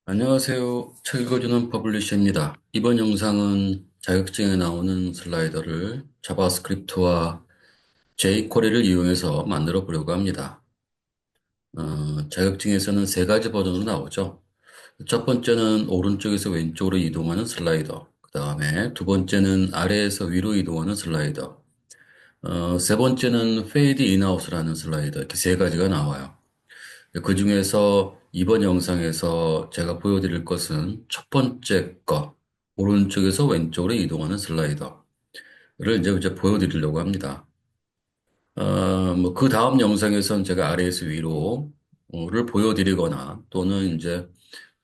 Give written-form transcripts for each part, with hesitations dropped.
안녕하세요. 책 읽어주는 퍼블리셔입니다. 이번 영상은 자격증에 나오는 슬라이더를 자바스크립트와 jQuery를 이용해서 만들어 보려고 합니다. 자격증에서는 세 가지 버전으로 나오죠. 첫 번째는 오른쪽에서 왼쪽으로 이동하는 슬라이더. 그 다음에 두 번째는 아래에서 위로 이동하는 슬라이더. 세 번째는 페이드 인아웃을 하는 슬라이더. 이렇게 세 가지가 나와요. 그 중에서 이번 영상에서 제가 보여드릴 것은 첫 번째 거, 오른쪽에서 왼쪽으로 이동하는 슬라이더를 이제 보여드리려고 합니다. 뭐, 그 다음 영상에서는 제가 아래에서 위로를 보여드리거나 또는 이제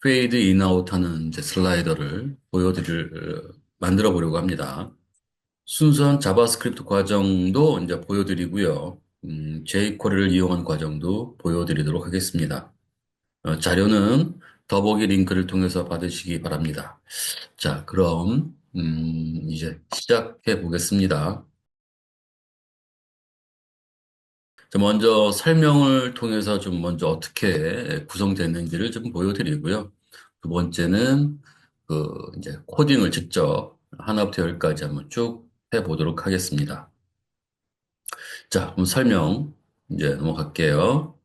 페이드 인아웃 하는 이제 슬라이더를 만들어 보려고 합니다. 순수한 자바스크립트 과정도 이제 보여드리고요. jQuery를 이용한 과정도 보여드리도록 하겠습니다. 자료는 더보기 링크를 통해서 받으시기 바랍니다. 자, 그럼 이제 시작해 보겠습니다. 자, 먼저 설명을 통해서 좀 먼저 어떻게 구성됐는지를 좀 보여드리고요. 두 번째는 이제 코딩을 직접 하나부터 열까지 한번 쭉 해보도록 하겠습니다. 자, 그럼 설명 이제 넘어갈게요.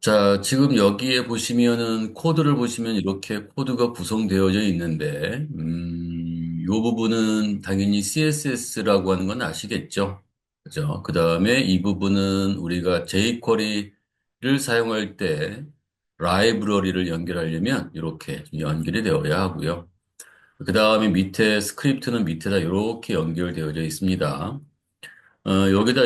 자, 지금 여기에 보시면은 코드를 보시면 이렇게 코드가 구성되어져 있는데, 이 부분은 당연히 CSS라고 하는 건 아시겠죠? 그죠? 그 다음에 이 부분은 우리가 jQuery를 사용할 때 라이브러리를 연결하려면 이렇게 연결이 되어야 하고요. 그 다음에 밑에 스크립트는 밑에다 이렇게 연결되어져 있습니다. 여기다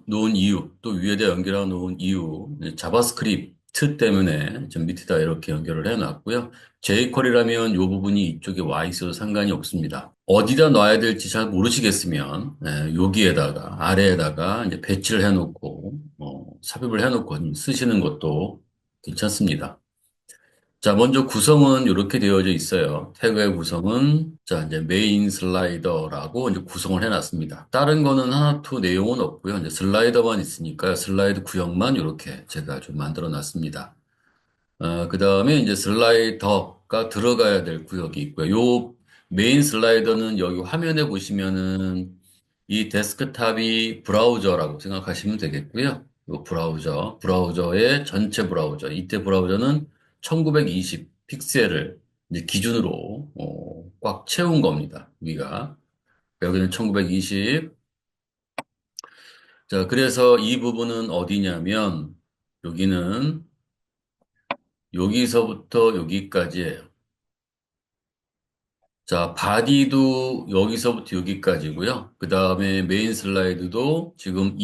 놓은 이유, 또 위에다 연결해 놓은 이유, 이제 자바스크립트 때문에 좀 밑에다 이렇게 연결을 해 놨고요. jQuery라면 이 부분이 이쪽에 와 있어도 상관이 없습니다. 어디다 놔야 될지 잘 모르시겠으면, 여기에다가, 아래에다가 이제 배치를 해 놓고, 삽입을 해 놓고 쓰시는 것도 괜찮습니다. 자, 먼저 구성은 이렇게 되어져 있어요. 태그의 구성은, 자, 이제 메인 슬라이더라고 이제 구성을 해놨습니다. 다른 거는 하나도 내용은 없고요. 이제 슬라이더만 있으니까요. 슬라이드 구역만 이렇게 제가 좀 만들어 놨습니다. 그 다음에 이제 슬라이더가 들어가야 될 구역이 있고요. 요 메인 슬라이더는 여기 화면에 보시면은 이 데스크탑이 브라우저라고 생각하시면 되겠고요. 요 브라우저의 전체 브라우저. 이때 브라우저는 1920 픽셀을 이제 기준으로 꽉 채운 겁니다. 위가. 여기는 1920. 자, 그래서 이 부분은 어디냐면 여기는 여기서부터 여기까지예요. 자, 바디도 여기서부터 여기까지고요. 그 다음에 메인 슬라이드도 지금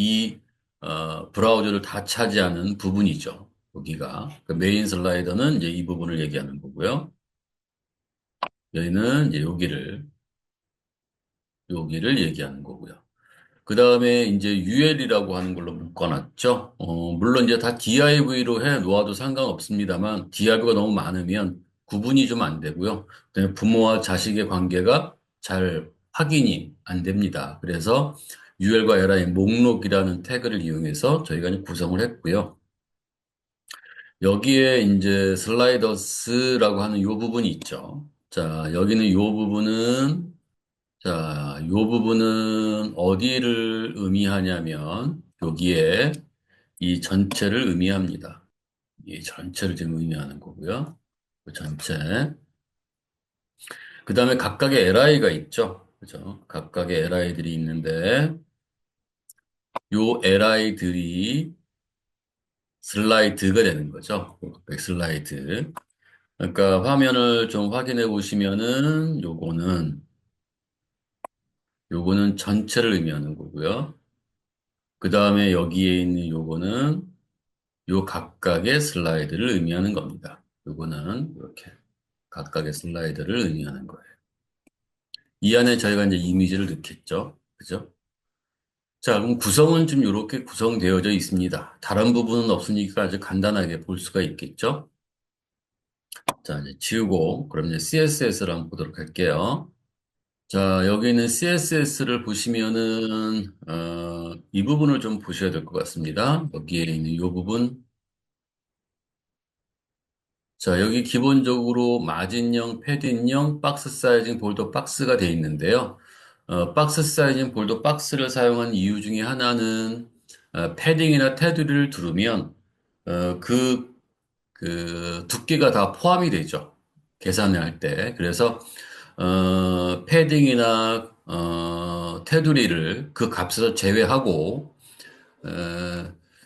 브라우저를 다 차지하는 부분이죠. 여기가. 그 메인 슬라이더는 이제 이 부분을 얘기하는 거고요. 여기는 이제 여기를 얘기하는 거고요. 그 다음에 이제 UL이라고 하는 걸로 묶어놨죠. 물론 이제 다 DIV로 해 놓아도 상관없습니다만 DIV가 너무 많으면 구분이 좀 안 되고요. 그다음에 부모와 자식의 관계가 잘 확인이 안 됩니다. 그래서 UL과 LI 목록이라는 태그를 이용해서 저희가 이제 구성을 했고요. 여기에 이제 슬라이더스라고 하는 요 부분이 있죠. 자, 여기는 요 부분은 자, 요 부분은 어디를 의미하냐면 여기에 이 전체를 의미합니다. 이 전체를 지금 의미하는 거고요. 그 전체. 그 다음에 각각의 LI가 있죠. 그죠? 각각의 LI들이 있는데 요 LI들이 슬라이드가 되는 거죠. 슬라이드. 그러니까 화면을 좀 확인해 보시면은 요거는 전체를 의미하는 거고요. 그 다음에 여기에 있는 요거는 요 각각의 슬라이드를 의미하는 겁니다. 요거는 이렇게 각각의 슬라이드를 의미하는 거예요. 이 안에 저희가 이제 이미지를 넣겠죠. 그죠? 자, 그럼 구성은 좀 이렇게 구성되어져 있습니다. 다른 부분은 없으니까 아주 간단하게 볼 수가 있겠죠? 자, 이제 지우고, 그럼 이제 CSS를 한번 보도록 할게요. 자, 여기 있는 CSS를 보시면은, 이 부분을 좀 보셔야 될 것 같습니다. 여기에 있는 이 부분, 자, 여기 기본적으로 마진형, 패딩형, 박스 사이징 볼더 박스가 되어 있는데요. 박스 사이징 볼더 박스를 사용한 이유 중에 하나는 패딩이나 테두리를 두르면 그 두께가 다 포함이 되죠. 계산을 할 때. 그래서 패딩이나 테두리를 그 값에서 제외하고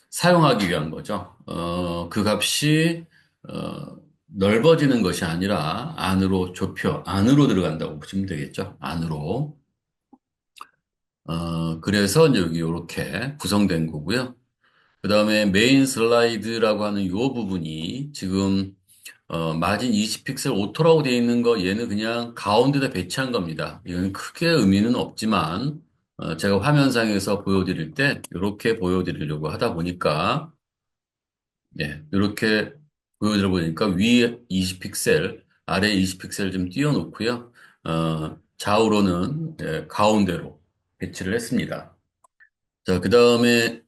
사용하기 위한 거죠. 그 값이 넓어지는 것이 아니라 안으로 들어간다고 보시면 되겠죠. 안으로. 그래서 이제 여기 이렇게 구성된 거고요. 그 다음에 메인 슬라이드라고 하는 이 부분이 지금 마진 20픽셀 오토라고 되어 있는 거 얘는 그냥 가운데다 배치한 겁니다. 이건 크게 의미는 없지만 제가 화면상에서 보여드릴 때 이렇게 보여드리려고 하다 보니까 예, 이렇게 보여드려 보니까 위에 20픽셀, 아래 20픽셀 좀 띄워놓고요. 좌우로는 가운데로 배치를 했습니다. 자, 그 다음에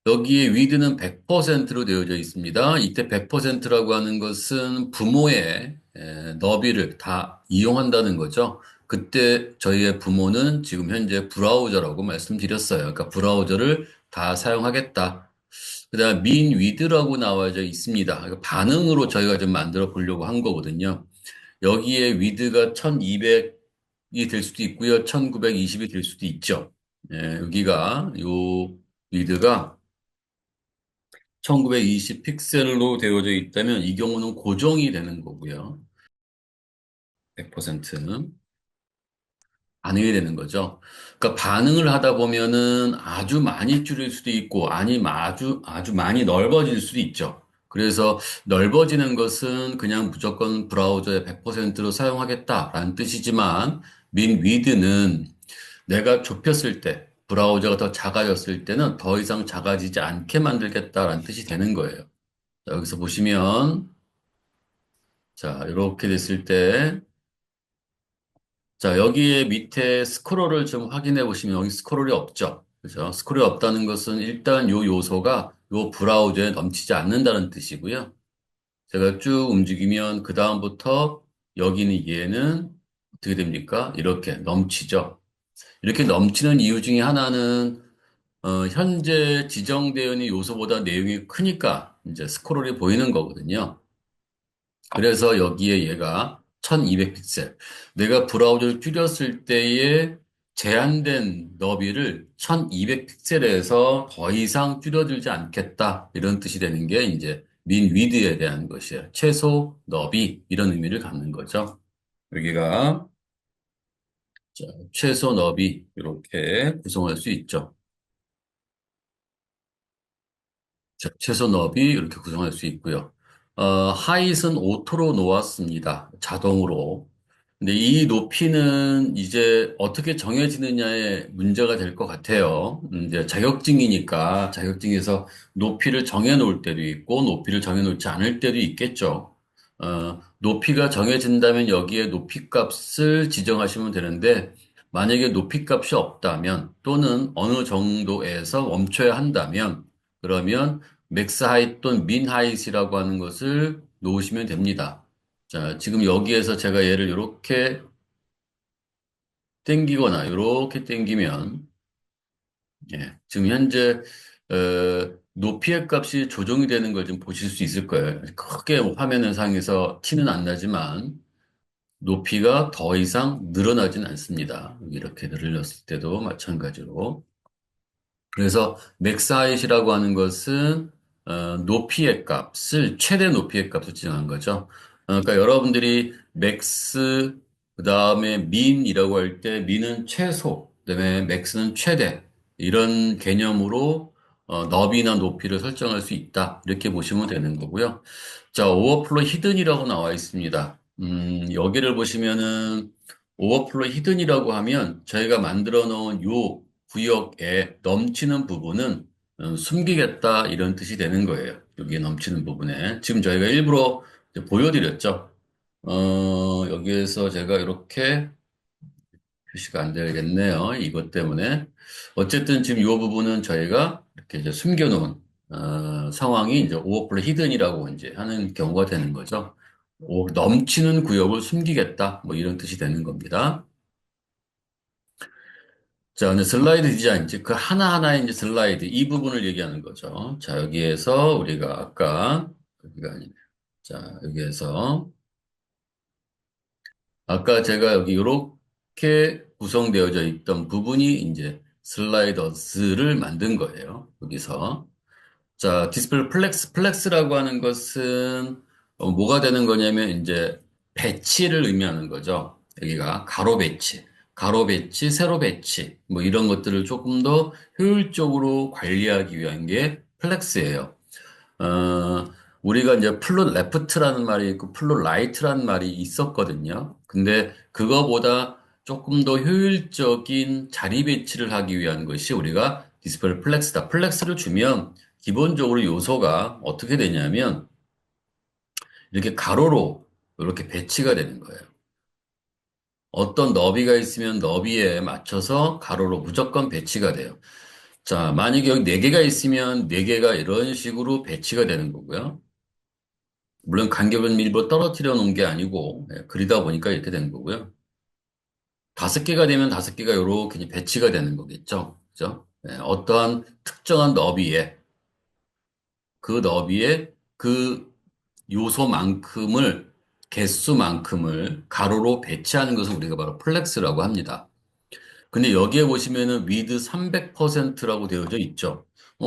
여기에 위드는 100%로 되어져 있습니다. 이때 100%라고 하는 것은 부모의 너비를 다 이용한다는 거죠. 그때 저희의 부모는 지금 현재 브라우저라고 말씀드렸어요. 그러니까 브라우저를 다 사용하겠다. 그다음 민 위드라고 나와져 있습니다. 그러니까 반응으로 저희가 좀 만들어 보려고 한 거거든요. 여기에 위드가 1200이 될 수도 있고요. 1920이 될 수도 있죠. 여기가 요 위드가 1920 픽셀로 되어져 있다면 이 경우는 고정이 되는 거고요. 100%는 반응이 되는 거죠. 그러니까 반응을 하다 보면은 아주 많이 줄일 수도 있고 아니면 아주 많이 넓어질 수도 있죠. 그래서 넓어지는 것은 그냥 무조건 브라우저의 100%로 사용하겠다라는 뜻이지만 민 위드는 내가 좁혔을 때 브라우저가 더 작아졌을 때는 더 이상 작아지지 않게 만들겠다라는 뜻이 되는 거예요. 자, 여기서 보시면 자, 이렇게 됐을 때 자, 여기에 밑에 스크롤을 좀 확인해 보시면 여기 스크롤이 없죠. 그죠? 스크롤이 없다는 것은 일단 요 요소가 요 브라우저에 넘치지 않는다는 뜻이고요. 제가 쭉 움직이면 그 다음부터 여기는 얘는 어떻게 됩니까? 이렇게 넘치죠. 이렇게 넘치는 이유 중에 하나는 현재 지정되어 있는 요소보다 내용이 크니까 이제 스크롤이 보이는 거거든요. 그래서 여기에 얘가 1200픽셀. 내가 브라우저를 줄였을 때에 제한된 너비를 1200픽셀에서 더 이상 줄여들지 않겠다. 이런 뜻이 되는 게 이제 민 위드에 대한 것이에요. 최소 너비 이런 의미를 갖는 거죠. 여기가 자, 최소 너비 이렇게 구성할 수 있죠. 자, 최소 너비 이렇게 구성할 수 있고요. 하잇은 오토로 놓았습니다. 자동으로. 근데 이 높이는 이제 어떻게 정해지느냐에 문제가 될 것 같아요. 이제 자격증이니까 자격증에서 높이를 정해 놓을 때도 있고 높이를 정해 놓지 않을 때도 있겠죠. 높이가 정해진다면 여기에 높이 값을 지정하시면 되는데 만약에 높이 값이 없다면 또는 어느 정도에서 멈춰야 한다면 그러면 맥스 하잇 또는 민 하잇이라고 하는 것을 놓으시면 됩니다. 자, 지금 여기에서 제가 얘를 이렇게 당기거나 이렇게 당기면 지금 현재 높이의 값이 조정이 되는 걸 좀 보실 수 있을 거예요. 크게 화면 상에서 티는 안 나지만 높이가 더 이상 늘어나진 않습니다. 이렇게 늘렸을 때도 마찬가지로. 그래서 맥사잇이라고 하는 것은 높이의 값을 최대 높이의 값을 지정한 거죠. 그러니까 여러분들이 맥스 그다음에 민이라고 할 때 민은 최소, 그다음에 맥스는 최대 이런 개념으로 너비나 높이를 설정할 수 있다. 이렇게 보시면 되는 거고요. 자, 오버플로 히든이라고 나와 있습니다. 여기를 보시면은 오버플로 히든이라고 하면 저희가 만들어 놓은 요 구역에 넘치는 부분은 숨기겠다 이런 뜻이 되는 거예요. 여기에 넘치는 부분에. 지금 저희가 일부러 이제 보여드렸죠. 여기에서 제가 이렇게 표시가 안 되겠네요. 이것 때문에. 어쨌든 지금 이 부분은 저희가 이렇게 이제 숨겨놓은, 상황이 이제 오버플로 히든이라고 이제 하는 경우가 되는 거죠. 넘치는 구역을 숨기겠다. 뭐 이런 뜻이 되는 겁니다. 자, 근데 슬라이드 디자인, 이제 그 하나하나의 이제 슬라이드, 이 부분을 얘기하는 거죠. 자, 여기에서 우리가 아까, 여기가 아니네. 자, 여기에서, 아까 제가 여기 이렇게 구성되어져 있던 부분이 이제 슬라이더스를 만든 거예요. 여기서. 자, 디스플레이 플렉스라고 하는 것은 뭐가 되는 거냐면 이제 배치를 의미하는 거죠. 여기가 가로 배치, 세로 배치 뭐 이런 것들을 조금 더 효율적으로 관리하기 위한 게 플렉스예요. 어, 우리가 이제 플롯 레프트라는 말이 있고 플롯 라이트라는 말이 있었거든요. 근데 그거보다 조금 더 효율적인 자리 배치를 하기 위한 것이 우리가 디스플레이 플렉스다. 플렉스를 주면 기본적으로 요소가 어떻게 되냐면 이렇게 가로로 이렇게 배치가 되는 거예요. 어떤 너비가 있으면 너비에 맞춰서 가로로 무조건 배치가 돼요. 자, 만약에 여기 네개가 있으면 네개가 이런 식으로 배치가 되는 거고요. 물론 간격은 일부러 떨어뜨려 놓은 게 아니고, 그리다 보니까 이렇게 되는 거고요. 다섯 개가 되면 다섯 개가 이렇게 배치가 되는 거겠죠. 그죠? 어떠한 특정한 너비에 그 요소만큼을, 개수만큼을 가로로 배치하는 것을 우리가 바로 플렉스라고 합니다. 근데 여기에 보시면은 위드 300%라고 되어져 있죠.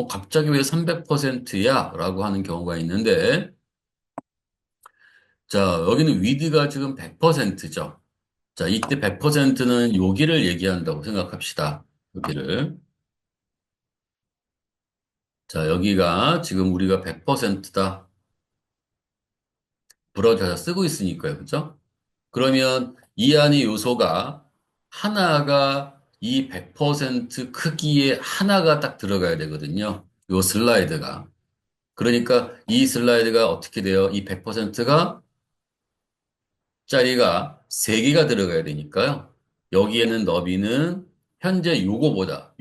갑자기 왜 300%야? 라고 하는 경우가 있는데, 자, 여기는 위드가 지금 100%죠. 자, 이때 100%는 여기를 얘기한다고 생각합시다. 여기를. 자, 여기가 지금 우리가 100%다. 브라우저에서 쓰고 있으니까요. 그죠? 그러면 이 안의 요소가 하나가 이 100% 크기의 하나가 딱 들어가야 되거든요. 요 슬라이드가. 그러니까 이 슬라이드가 어떻게 돼요? 이 100%가 짜리가 3개가 들어가야 되니까요. 여기에는 너비는 현재 여기보다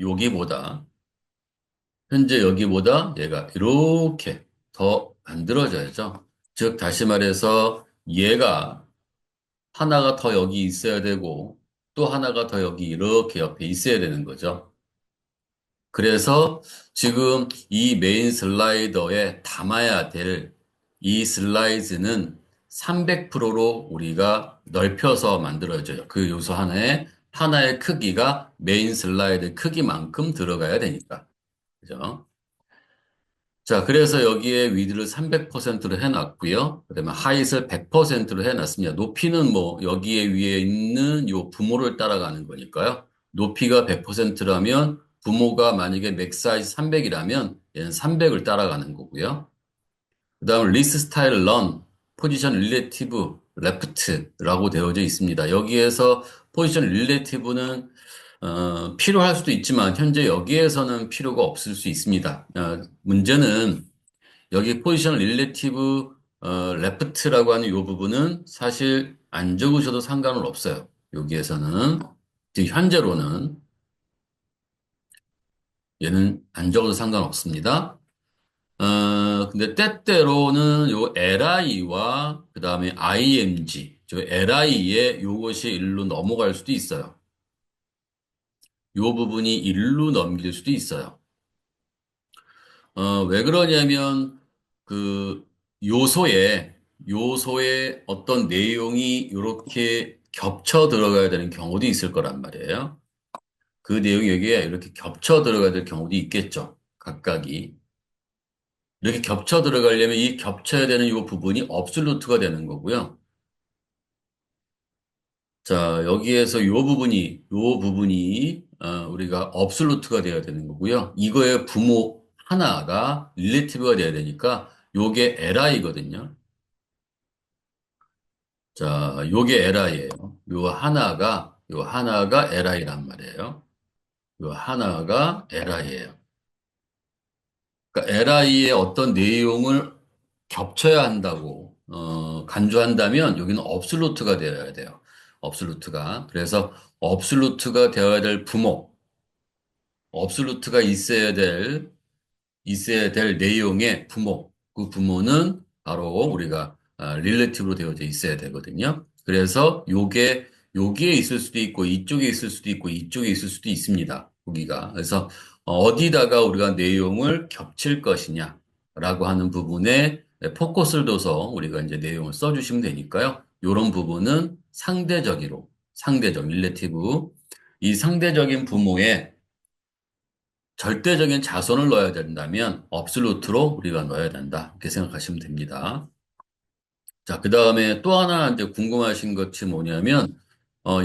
얘가 이렇게 더 만들어져야죠. 즉, 다시 말해서 얘가 하나가 더 여기 있어야 되고 또 하나가 더 여기 이렇게 옆에 있어야 되는 거죠. 그래서 지금 이 메인 슬라이더에 담아야 될 이 슬라이드는 300%로 우리가 넓혀서 만들어져요. 그 요소 하나의 크기가 메인 슬라이드 크기만큼 들어가야 되니까. 그죠? 자, 그래서 여기에 위드를 300%로 해놨고요. 그다음에 하이트를 100%로 해놨습니다. 높이는 뭐 여기에 위에 있는 요 부모를 따라가는 거니까요. 높이가 100%라면 부모가 만약에 맥 사이즈 300이라면 얘는 300을 따라가는 거고요. 그다음 리스 스타일 런, 포지션 릴레티브 레프트라고 되어져 있습니다. 여기에서 포지션 릴레티브는 필요할 수도 있지만 현재 여기에서는 필요가 없을 수 있습니다. 문제는 여기 포지션 릴레티브 레프트라고 하는 이 부분은 사실 안 적으셔도 상관은 없어요. 여기에서는 지금 현재로는 얘는 안 적어도 상관없습니다. 근데 때때로는 요 LI와 그 다음에 IMG, 저 LI에 요것이 일로 넘어갈 수도 있어요. 요 부분이 일로 넘길 수도 있어요. 왜 그러냐면 그 요소에 요소에 어떤 내용이 이렇게 겹쳐 들어가야 되는 경우도 있을 거란 말이에요. 그 내용이 여기에 이렇게 겹쳐 들어가야 될 경우도 있겠죠. 각각이. 이렇게 겹쳐 들어가려면 이 겹쳐야 되는 이 부분이 업솔루트가 되는 거고요. 자, 여기에서 요 부분이 우리가 업솔루트가 되어야 되는 거고요. 이거의 부모 하나가 릴레티브가 돼야 되니까 요게 li거든요. 자, 요게 li예요. 요 하나가 li란 말이에요. 요 하나가 li예요. 그러니까 li의 어떤 내용을 겹쳐야 한다고 간주한다면 여기는 업솔루트가 되어야 돼요. 업솔루트가. 그래서 업솔루트가 되어야 될 부모, 업솔루트가 있어야 될 있어야 될 내용의 부모, 그 부모는 바로 우리가 릴레티브로 되어져 있어야 되거든요. 그래서 여기에 있을 수도 있고 이쪽에 있을 수도 있고 이쪽에 있을 수도 있습니다. 거기가. 그래서 어디다가 우리가 내용을 겹칠 것이냐라고 하는 부분에 포커스를 둬서 우리가 이제 내용을 써주시면 되니까요. 이런 부분은 상대적 릴레티브 이 상대적인 부모에 절대적인 자손을 넣어야 된다면 업솔루트로 우리가 넣어야 된다. 이렇게 생각하시면 됩니다. 자, 그 다음에 또 하나 이제 궁금하신 것이 뭐냐면,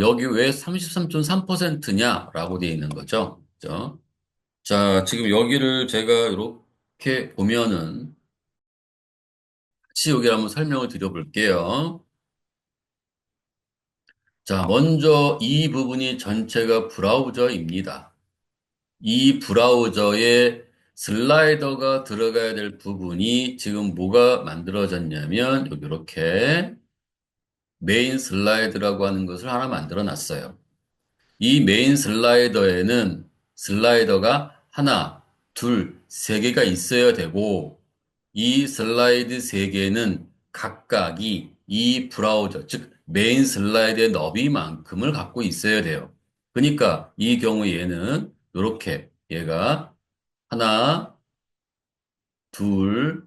여기 왜 33.3%냐라고 되어 있는 거죠. 그죠? 자, 지금 여기를 제가 이렇게 보면은, 같이 여기 한번 설명을 드려볼게요. 자, 먼저 이 부분이 전체가 브라우저입니다. 이 브라우저에 슬라이더가 들어가야 될 부분이 지금 뭐가 만들어졌냐면 여기 이렇게 메인 슬라이드라고 하는 것을 하나 만들어 놨어요. 이 메인 슬라이더에는 슬라이더가 하나, 둘, 세 개가 있어야 되고 이 슬라이드 세 개는 각각이 이 브라우저, 즉 메인 슬라이드의 너비만큼을 갖고 있어야 돼요. 그러니까 이 경우 얘는 이렇게 얘가 하나, 둘,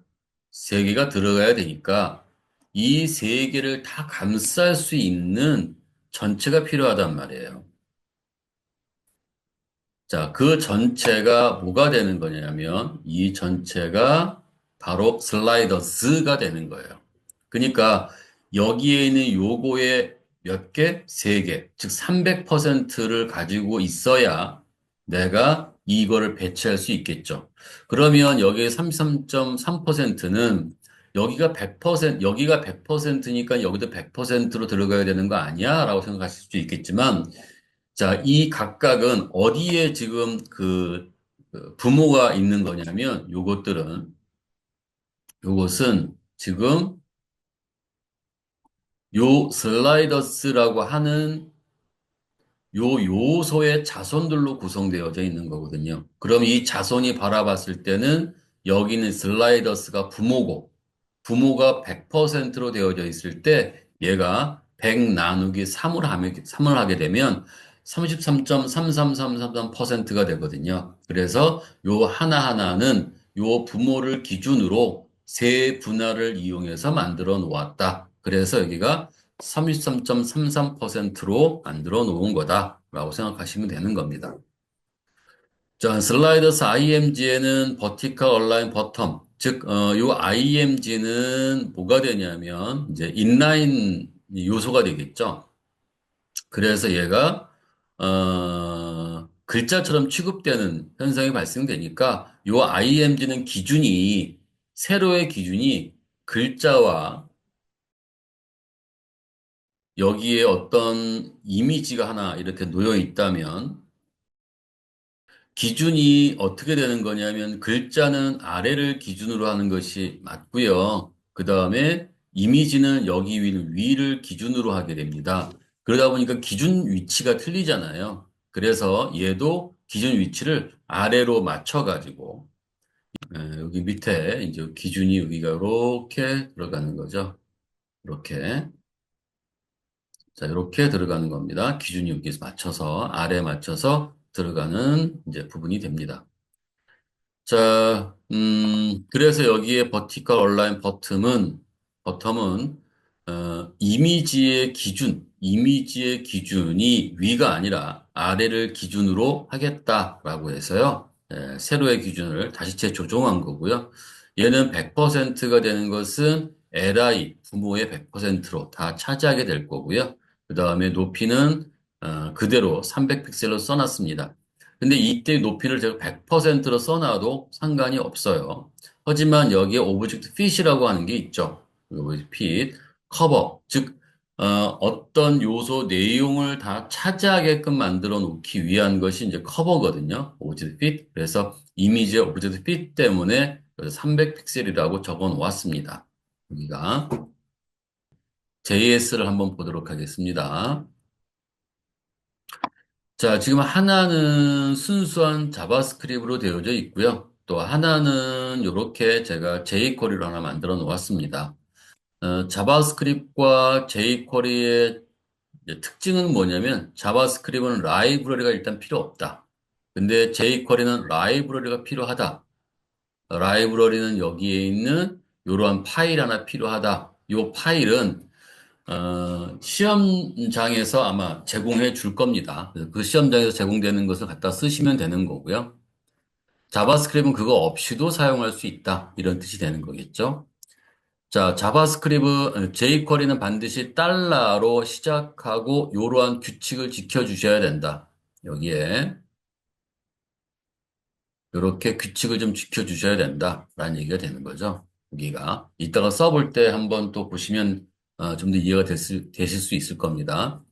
세 개가 들어가야 되니까 이 세 개를 다 감쌀 수 있는 전체가 필요하단 말이에요. 자, 그 전체가 뭐가 되는 거냐면 이 전체가 바로 슬라이더스가 되는 거예요. 그러니까 여기에 있는 요거의 몇 개? 세 개. 즉 300%를 가지고 있어야 내가 이거를 배치할 수 있겠죠. 그러면 여기에 33.3%는 여기가 100%, 여기가 100%니까 여기도 100%로 들어가야 되는 거 아니야? 라고 생각하실 수도 있겠지만 자, 이 각각은 어디에 지금 그 부모가 있는 거냐면 요것은 지금 요 슬라이더스라고 하는 요 요소의 자손들로 구성되어져 있는 거거든요. 그럼 이 자손이 바라봤을 때는 여기는 슬라이더스가 부모가 100%로 되어져 있을 때 얘가 100 나누기 3을 하게 되면 33.33333%가 되거든요. 그래서 요 하나하나는 요 부모를 기준으로 세 분할을 이용해서 만들어 놓았다. 그래서 여기가 33.33%로 만들어 놓은 거다라고 생각하시면 되는 겁니다. 자, 슬라이더스 IMG에는 버티컬 얼라인 버텀, 즉, 요 IMG는 뭐가 되냐면, 이제 인라인 요소가 되겠죠. 그래서 얘가, 글자처럼 취급되는 현상이 발생되니까, 요 IMG는 세로의 기준이 글자와 여기에 어떤 이미지가 하나 이렇게 놓여 있다면, 기준이 어떻게 되는 거냐면 글자는 아래를 기준으로 하는 것이 맞고요. 그 다음에 이미지는 여기 위를 기준으로 하게 됩니다. 그러다 보니까 기준 위치가 틀리잖아요. 그래서 얘도 기준 위치를 아래로 맞춰가지고 여기 밑에 이제 기준이 여기가 이렇게 들어가는 거죠. 이렇게. 자, 이렇게 들어가는 겁니다. 기준이 여기서 맞춰서 아래에 맞춰서 들어가는 이제 부분이 됩니다. 자, 그래서 여기에 버티컬 얼라인 버텀은, 이미지의 기준이 위가 아니라 아래를 기준으로 하겠다라고 해서요, 세로의 기준을 다시 재조정한 거고요. 얘는 100%가 되는 것은 부모의 100%로 다 차지하게 될 거고요. 그 다음에 높이는, 그대로 300픽셀로 써놨습니다. 근데 이때 높이를 제가 100%로 써놔도 상관이 없어요. 하지만 여기에 오브젝트 핏이라고 하는 게 있죠. 오브젝트 핏, 커버, 즉 어떤 요소 내용을 다 차지하게끔 만들어 놓기 위한 것이 이제 커버거든요. 오브젝트 핏. 그래서 이미지의 오브젝트 핏 때문에 300픽셀이라고 적어 놓았습니다. 여기가 JS를 한번 보도록 하겠습니다. 자, 지금 하나는 순수한 자바스크립트로 되어져 있고요. 또 하나는 이렇게 제가 jQuery로 하나 만들어 놓았습니다. 자바스크립트과 jQuery의 특징은 뭐냐면 자바스크립트는 라이브러리가 일단 필요 없다. 근데 jQuery는 라이브러리가 필요하다. 라이브러리는 여기에 있는 이러한 파일 하나 필요하다. 이 파일은 시험장에서 아마 제공해 줄 겁니다. 그래서 그 시험장에서 제공되는 것을 갖다 쓰시면 되는 거고요. 자바스크립트는 그거 없이도 사용할 수 있다. 이런 뜻이 되는 거겠죠. 자, 자바스크립트, jQuery는 반드시 달러로 시작하고 이러한 규칙을 지켜주셔야 된다. 여기에 이렇게 규칙을 좀 지켜주셔야 된다라는 얘기가 되는 거죠. 여기가 이따가 써볼 때 한번 또 보시면 좀 더 이해가 되실 수 있을 겁니다.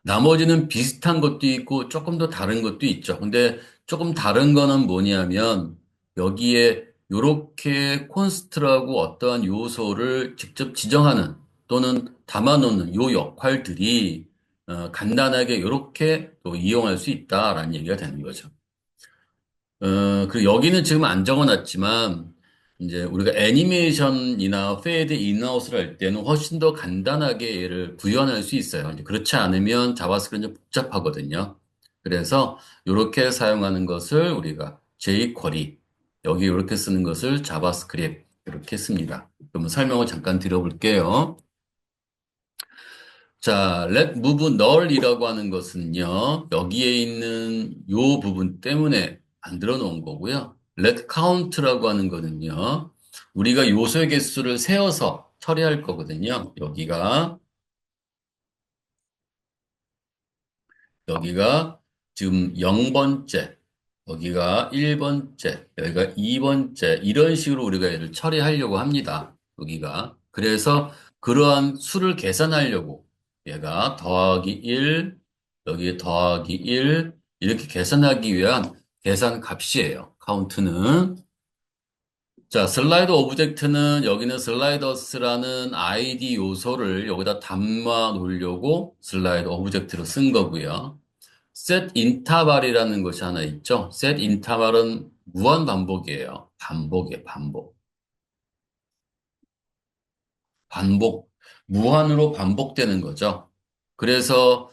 나머지는 비슷한 것도 있고 조금 더 다른 것도 있죠. 근데 조금 다른 거는 뭐냐면 여기에 이렇게 콘스트라고 어떠한 요소를 직접 지정하는 또는 담아놓는 요 역할들이 간단하게 이렇게 또 이용할 수 있다라는 얘기가 되는 거죠. 그리고 여기는 지금 안 적어놨지만, 이제 우리가 애니메이션이나 페이드 인아웃을 할 때는 훨씬 더 간단하게 얘를 구현할 수 있어요. 이제 그렇지 않으면 자바스크립트는 좀 복잡하거든요. 그래서 이렇게 사용하는 것을 우리가 jQuery, 여기 이렇게 쓰는 것을 자바스크립트, 이렇게 씁니다. 그러면 설명을 잠깐 드려볼게요. 자, let move null이라고 하는 것은요, 여기에 있는 요 부분 때문에 만들어 놓은 거고요. let count라고 하는 거는요, 우리가 요소의 개수를 세어서 처리할 거거든요. 여기가 지금 0번째, 여기가 1번째, 여기가 2번째, 이런 식으로 우리가 얘를 처리하려고 합니다. 여기가. 그래서 그러한 수를 계산하려고 얘가 더하기 1, 여기 더하기 1, 이렇게 계산하기 위한 계산 값이에요. 카운트는. 자, 슬라이드 오브젝트는 여기는 슬라이더스라는 ID 요소를 여기다 담아 놓으려고 슬라이드 오브젝트로 쓴 거고요. set 인터벌이라는 것이 하나 있죠. set 인터벌은 무한 반복이에요. 반복이에요, 반복. 반복. 무한으로 반복되는 거죠. 그래서,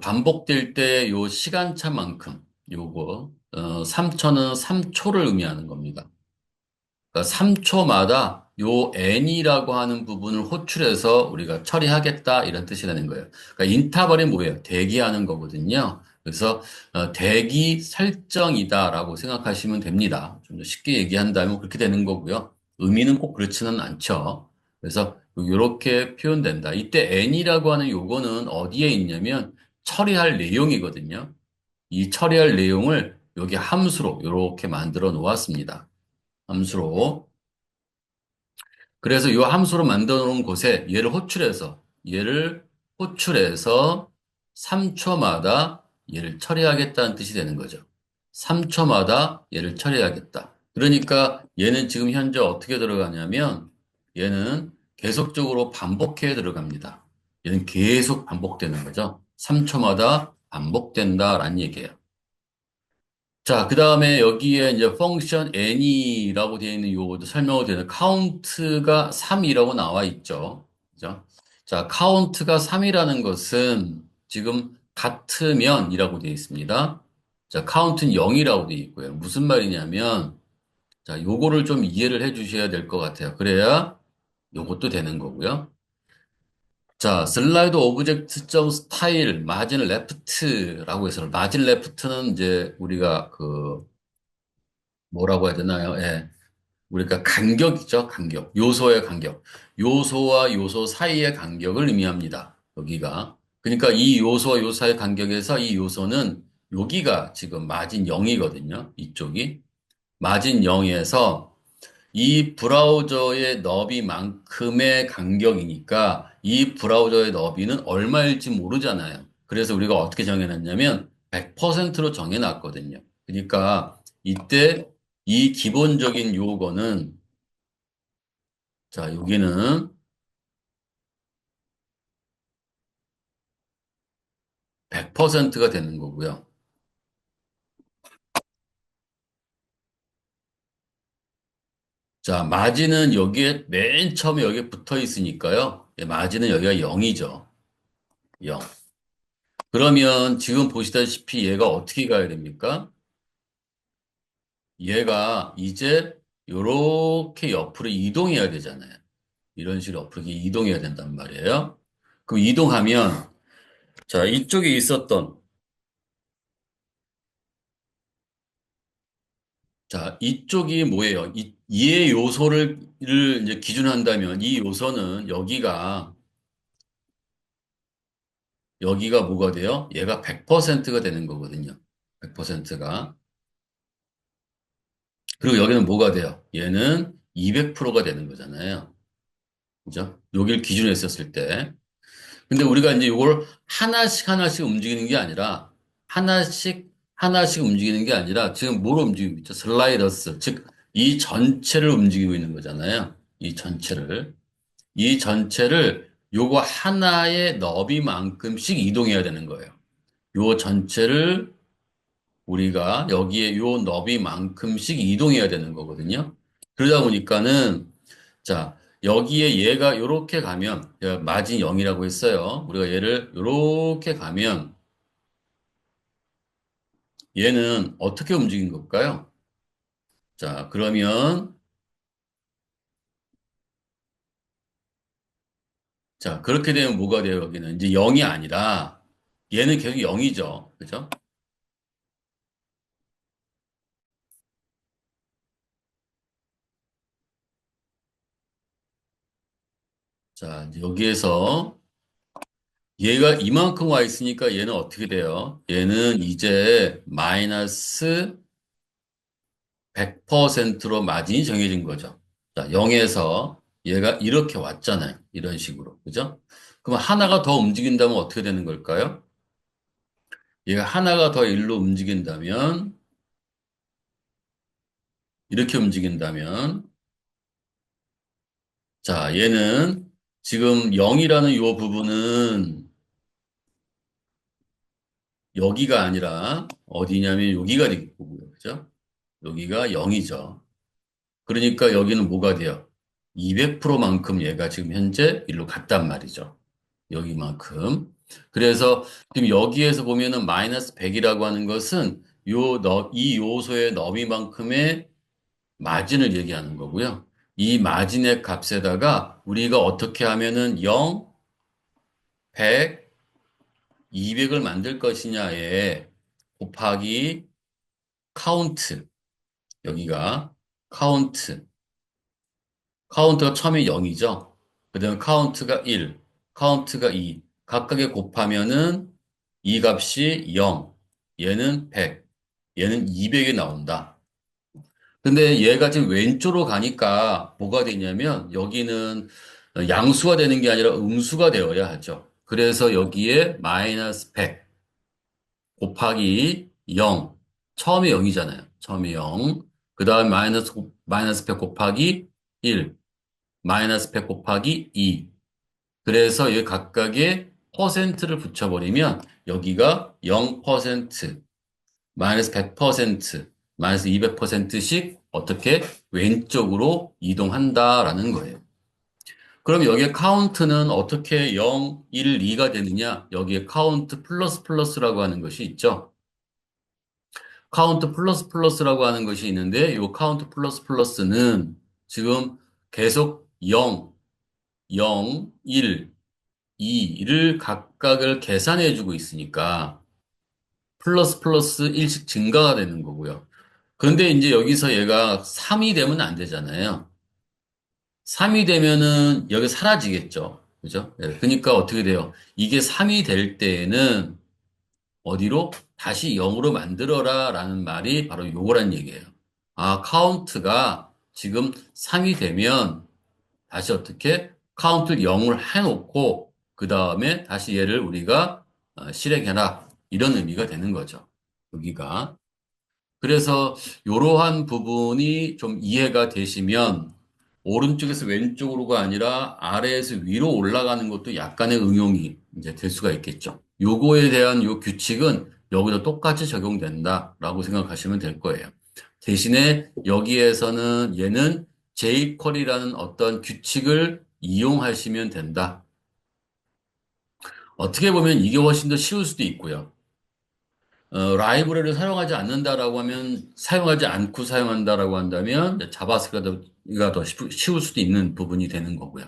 반복될 때 요 시간차만큼, 요거, 3초는 3초를 의미하는 겁니다. 그러니까 3초마다 요 n이라고 하는 부분을 호출해서 우리가 처리하겠다 이런 뜻이 되는 거예요. 그러니까 인터벌이 뭐예요? 대기하는 거거든요. 그래서 대기 설정이다라고 생각하시면 됩니다. 좀 더 쉽게 얘기한다면 그렇게 되는 거고요. 의미는 꼭 그렇지는 않죠. 그래서 이렇게 표현된다. 이때 n이라고 하는 요거는 어디에 있냐면 처리할 내용이거든요. 이 처리할 내용을 여기 함수로 이렇게 만들어 놓았습니다. 함수로. 그래서 이 함수로 만들어 놓은 곳에 얘를 호출해서 3초마다 얘를 처리하겠다는 뜻이 되는 거죠. 3초마다 얘를 처리하겠다. 그러니까 얘는 지금 현재 어떻게 들어가냐면 얘는 계속적으로 반복해 들어갑니다. 얘는 계속 반복되는 거죠. 3초마다 반복된다라는 얘기예요. 자, 그 다음에 여기에 이제 펑션 any라고 되어 있는 요거도 설명을 드리는 카운트가 3이라고 나와 있죠. 그죠? 자, 카운트가 3이라는 것은 지금 같으면이라고 되어 있습니다. 자, 카운트는 0이라고 되어 있고요. 무슨 말이냐면, 자, 요거를 좀 이해를 해 주셔야 될 것 같아요. 그래야 요것도 되는 거고요. 자, 슬라이드 오브젝트 점 스타일 마진 레프트라고 해서 마진 레프트는 이제 우리가 뭐라고 해야 되나요? 예. 우리가 간격이죠, 간격. 요소의 간격. 요소와 요소 사이의 간격을 의미합니다. 여기가. 그러니까 이 요소와 요소 사이의 간격에서 이 요소는 여기가 지금 마진 0이거든요. 이쪽이. 마진 0에서 이 브라우저의 너비만큼의 간격이니까 이 브라우저의 너비는 얼마일지 모르잖아요. 그래서 우리가 어떻게 정해놨냐면 100%로 정해놨거든요. 그러니까 이때 이 기본적인 요거는 자, 여기는 100%가 되는 거고요. 자, 마진은 여기에 맨 처음에 여기에 붙어 있으니까요. 예, 마진은 여기가 0이죠. 0. 그러면 지금 보시다시피 얘가 어떻게 가야 됩니까? 얘가 이제 요렇게 옆으로 이동해야 되잖아요. 이런 식으로 옆으로 이동해야 된단 말이에요. 그럼 이동하면 자, 이쪽에 있었던 자, 이쪽이 뭐예요? 이의 요소를 이제 기준한다면 이 요소는 여기가 뭐가 돼요? 얘가 100%가 되는 거거든요. 100%가. 그리고 여기는 뭐가 돼요? 얘는 200%가 되는 거잖아요. 그죠? 여기를 기준으로 했었을 때. 근데 우리가 이제 이걸 하나씩 하나씩 움직이는 게 아니라 하나씩 하나씩 움직이는 게 아니라 지금 뭘 움직이고 있죠? 슬라이더스. 즉, 이 전체를 움직이고 있는 거잖아요. 이 전체를. 이 전체를 요거 하나의 너비만큼씩 이동해야 되는 거예요. 요 전체를 우리가 여기에 요 너비만큼씩 이동해야 되는 거거든요. 그러다 보니까는 자, 여기에 얘가 요렇게 가면 제가 마진 0이라고 했어요. 우리가 얘를 요렇게 가면 얘는 어떻게 움직인 걸까요? 자, 그러면 자, 그렇게 되면 뭐가 돼요? 여기는 이제 0이 아니라 얘는 계속 0이죠. 그죠? 자, 이제 여기에서 얘가 이만큼 와 있으니까 얘는 어떻게 돼요? 얘는 이제 마이너스 100%로 마진이 정해진 거죠. 자, 0에서 얘가 이렇게 왔잖아요. 이런 식으로. 그죠? 그럼 하나가 더 움직인다면 어떻게 되는 걸까요? 얘가 하나가 더 일로 움직인다면, 이렇게 움직인다면, 자, 얘는 지금 0이라는 요 부분은 여기가 아니라 어디냐면 여기가 될 거고요. 그죠? 여기가 0이죠. 그러니까 여기는 뭐가 돼요? 200%만큼 얘가 지금 현재 일로 갔단 말이죠. 여기만큼. 그래서 지금 여기에서 보면은 마이너스 100이라고 하는 것은 이 요소의 너비만큼의 마진을 얘기하는 거고요. 이 마진의 값에다가 우리가 어떻게 하면은 0, 100, 200을 만들 것이냐에 곱하기 카운트. 여기가 카운트. 카운트가 처음에 0이죠. 그다음 카운트가 1, 카운트가 2. 각각에 곱하면은 이 값이 0, 얘는 100, 얘는 200이 나온다. 근데 얘가 지금 왼쪽으로 가니까 뭐가 되냐면 여기는 양수가 되는 게 아니라 음수가 되어야 하죠. 그래서 여기에 마이너스 100 곱하기 0. 처음에 0이잖아요. 처음에 0. 그 다음에 마이너스 100 곱하기 1. 마이너스 100 곱하기 2. 그래서 이 각각의 퍼센트를 붙여버리면 여기가 0%, 마이너스 100%, 마이너스 200%씩 어떻게 왼쪽으로 이동한다라는 거예요. 그럼 여기에 카운트는 어떻게 0, 1, 2가 되느냐? 여기에 카운트 플러스 플러스라고 하는 것이 있죠. 카운트 플러스 플러스라고 하는 것이 있는데 이 카운트 플러스 플러스는 지금 계속 0, 0, 1, 2를 각각을 계산해 주고 있으니까 플러스 플러스 1씩 증가가 되는 거고요. 그런데 이제 여기서 얘가 3이 되면 안 되잖아요. 3이 되면은 여기 사라지겠죠. 그죠? 네, 그러니까 어떻게 돼요? 이게 3이 될 때에는 어디로? 다시 0으로 만들어라 라는 말이 바로 요거란 얘기예요. 아, 카운트가 지금 3이 되면 다시 어떻게 카운트를 0을 해놓고 그 다음에 다시 얘를 우리가 실행해라 이런 의미가 되는 거죠. 여기가. 그래서 이러한 부분이 좀 이해가 되시면 오른쪽에서 왼쪽으로가 아니라 아래에서 위로 올라가는 것도 약간의 응용이 이제 될 수가 있겠죠. 요거에 대한 요 규칙은 여기도 똑같이 적용된다라고 생각하시면 될 거예요. 대신에 여기에서는 얘는 jQuery라는 어떤 규칙을 이용하시면 된다. 어떻게 보면 이게 훨씬 더 쉬울 수도 있고요. 라이브러리를 사용하지 않는다라고 하면, 사용하지 않고 사용한다라고 한다면, 자바스크립트가 더 쉬울 수도 있는 부분이 되는 거고요.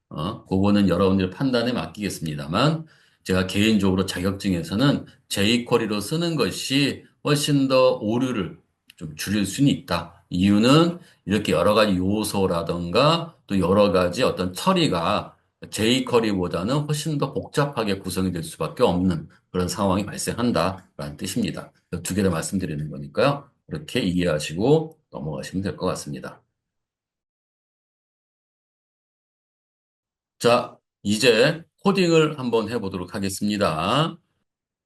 그거는 여러분들의 판단에 맡기겠습니다만, 제가 개인적으로 자격증에서는 jQuery로 쓰는 것이 훨씬 더 오류를 좀 줄일 수는 있다. 이유는 이렇게 여러 가지 요소라든가 또 여러 가지 어떤 처리가 jQuery보다는 훨씬 더 복잡하게 구성이 될 수밖에 없는 그런 상황이 발생한다라는 뜻입니다. 두 개를 말씀드리는 거니까요. 그렇게 이해하시고 넘어가시면 될 것 같습니다. 자, 이제 코딩을 한번 해보도록 하겠습니다.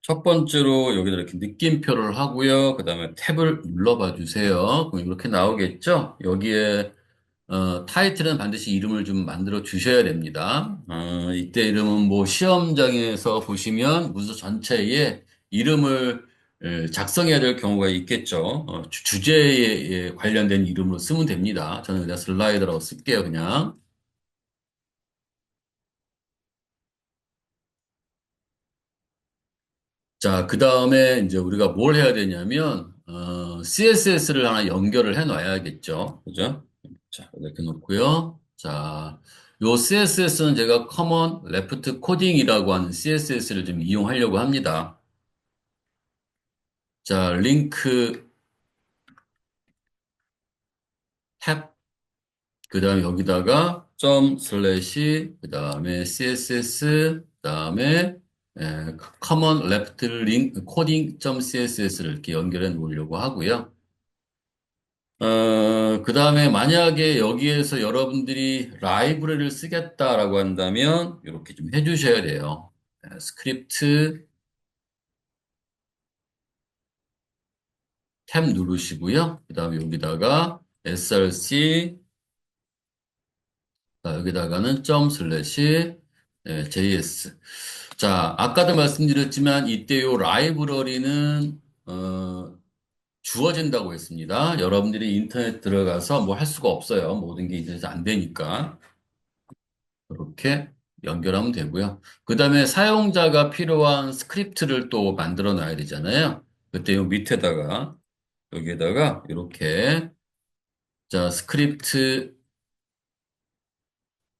첫 번째로 여기다 이렇게 느낌표를 하고요. 그 다음에 탭을 눌러봐 주세요. 그럼 이렇게 나오겠죠? 여기에 타이틀은 반드시 이름을 좀 만들어 주셔야 됩니다. 이때 이름은 뭐 시험장에서 보시면 문서 전체에 이름을 작성해야 될 경우가 있겠죠. 주제에 관련된 이름으로 쓰면 됩니다. 저는 그냥 슬라이드라고 쓸게요, 그냥. 자, 그 다음에 이제 우리가 뭘 해야 되냐면, CSS를 하나 연결을 해 놔야겠죠. 그죠? 자, 이렇게 놓고요. 자, 요 CSS는 제가 Common Left Coding이라고 하는 CSS를 좀 이용하려고 합니다. 자, 링크 탭, 그 다음에 여기다가 점 슬래시, 그 다음에 CSS, 그 다음에 Common Left Link Coding 점 CSS를 이렇게 연결해 놓으려고 하고요. 그 다음에 만약에 여기에서 여러분들이 라이브러리를 쓰겠다라고 한다면 이렇게 좀 해주셔야 돼요. 스크립트 탭 누르시고요. 그 다음에 여기다가 src, 여기다가는 점 슬래시 js. 자, 아까도 말씀드렸지만 이때 요 라이브러리는 주어진다고 했습니다. 여러분들이 인터넷 들어가서 뭐 할 수가 없어요. 모든 게 인터넷 안 되니까. 이렇게 연결하면 되고요. 그 다음에 사용자가 필요한 스크립트를 또 만들어 놔야 되잖아요. 그때 요 밑에다가, 여기에다가 이렇게, 자, 스크립트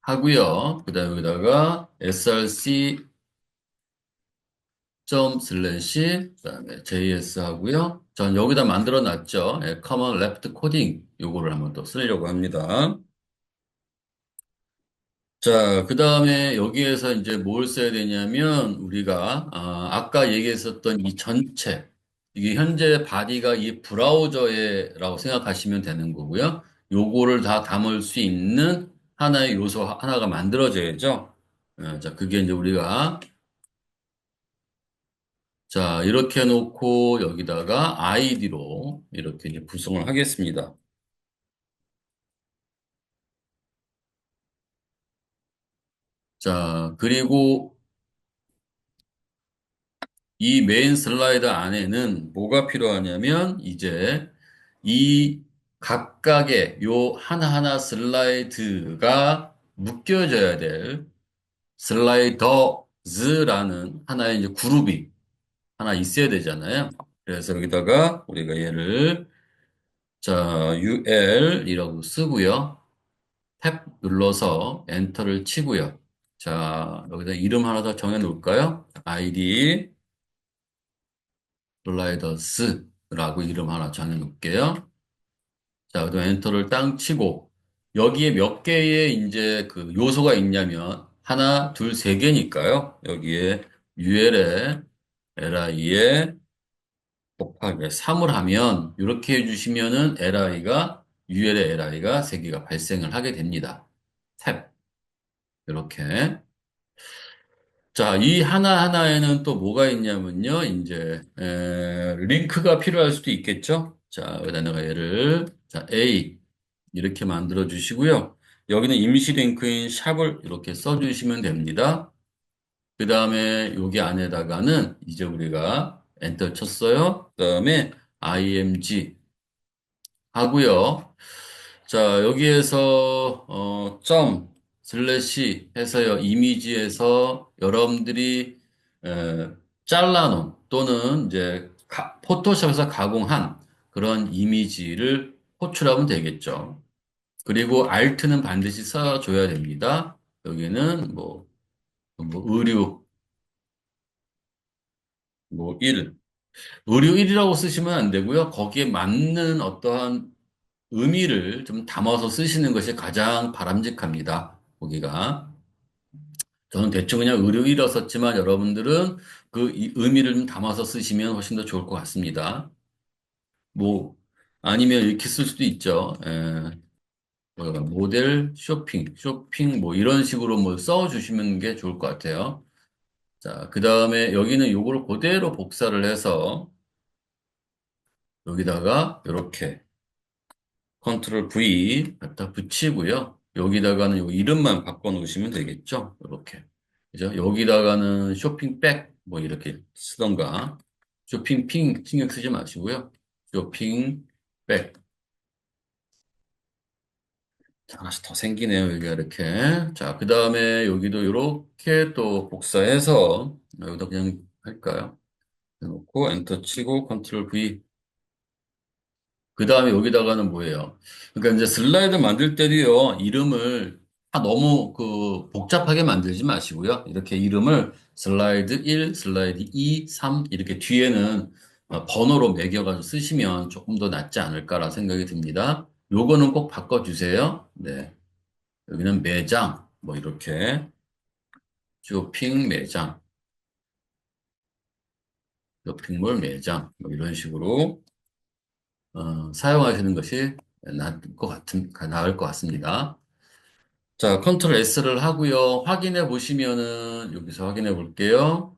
하고요. 그 다음에 여기다가 src 점 슬래시, 그 다음에 js 하고요. 전 여기다 만들어 놨죠. common left coding 요거를 한번 또 쓰려고 합니다. 자, 그 다음에 여기에서 이제 뭘 써야 되냐면, 우리가, 아까 얘기했었던 이 전체, 이게 현재 바디가 이 브라우저에라고 생각하시면 되는 거고요. 요거를 다 담을 수 있는 하나의 요소 하나가 만들어져야죠. 자, 그게 이제 우리가, 자, 이렇게 놓고 여기다가 아이디로 이렇게 이제 구성을 하겠습니다. 자, 그리고 이 메인 슬라이드 안에는 뭐가 필요하냐면 이제 이 각각의 요 하나하나 슬라이드가 묶여져야 될 슬라이더즈라는 하나의 이제 그룹이 하나 있어야 되잖아요. 그래서 여기다가 우리가 얘를 자, UL이라고 쓰고요. 탭 눌러서 엔터를 치고요. 자, 여기다 이름 하나 더 정해 놓을까요? ID 슬라이더스라고 이름 하나 정해 놓을게요. 자, 그다음 엔터를 땅 치고 여기에 몇 개의 이제 그 요소가 있냐면 하나, 둘, 세 개니까요. 여기에 UL에 LI에 곱하기 3을 하면 이렇게 해주시면은 LI가 UL에 LI가 세 개가 발생을 하게 됩니다. 탭 이렇게. 자, 이 하나하나에는 또 뭐가 있냐면요. 이제, 링크가 필요할 수도 있겠죠. 자, 여기다 내가 얘를, 자, A, 이렇게 만들어 주시고요. 여기는 임시 링크인 샵을 이렇게 써 주시면 됩니다. 그 다음에 여기 안에다가는 이제 우리가 엔터 쳤어요. 그 다음에 img 하고요. 자, 여기에서, 슬래시 해서요, 이미지에서 여러분들이, 에, 잘라놓은 또는 이제 포토샵에서 가공한 그런 이미지를 호출하면 되겠죠. 그리고 Alt는 반드시 써줘야 됩니다. 여기는 의류, 1. 의류 1이라고 쓰시면 안 되고요. 거기에 맞는 어떠한 의미를 좀 담아서 쓰시는 것이 가장 바람직합니다. 거기가. 저는 대충 그냥 의료 1어 썼지만 여러분들은 그 의미를 좀 담아서 쓰시면 훨씬 더 좋을 것 같습니다. 뭐, 아니면 이렇게 쓸 수도 있죠. 모델 쇼핑, 뭐 이런 식으로 뭐 써주시는 게 좋을 것 같아요. 자, 그 다음에 여기는 요거를 그대로 복사를 해서 여기다가 이렇게 컨트롤 V 갖다 붙이고요. 여기다가는 요 이름만 바꿔 놓으시면 되겠죠. 이렇게. 그죠? 여기다가는 쇼핑백 뭐 이렇게 쓰던가 쇼핑핑 신경 쓰지 마시고요. 쇼핑백. 자, 하나씩 더 생기네요. 여기가 이렇게. 자, 그 다음에 여기도 이렇게 또 복사해서 여기다 그냥 할까요? 해놓고 엔터 치고 컨트롤 V. 그 다음에 여기다가는 뭐예요? 그러니까 이제 슬라이드 만들 때도요, 이름을 너무 복잡하게 만들지 마시고요. 이렇게 이름을 슬라이드 1, 슬라이드 2, 3 이렇게 뒤에는 번호로 매겨가지고 쓰시면 조금 더 낫지 않을까라는 생각이 듭니다. 요거는 꼭 바꿔주세요. 네. 여기는 매장, 뭐 이렇게 쇼핑 매장, 쇼핑몰 매장, 뭐 이런 식으로 사용하시는 것이 나을 것 같습니다. 자, 컨트롤 S를 하고요. 확인해 보시면은 여기서 확인해 볼게요.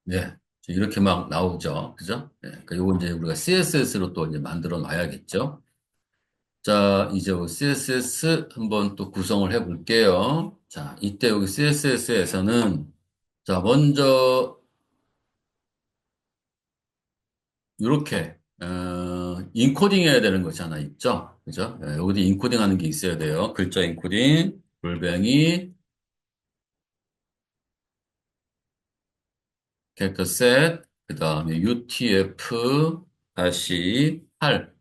네. 이렇게 막 나오죠. 그죠? 네. 그러니까 요거 이제 우리가 CSS로 또 이제 만들어 놔야겠죠. 자, 이제 CSS 한번 또 구성을 해 볼게요. 자, 이때 여기 CSS에서는 자, 먼저 이렇게 인코딩 해야 되는 것이 하나 있죠. 그죠? 여기도 인코딩 하는 게 있어야 돼요. 글자 인코딩, 골뱅이, 캐릭터 셋, 그 다음에 UTF 다시 8.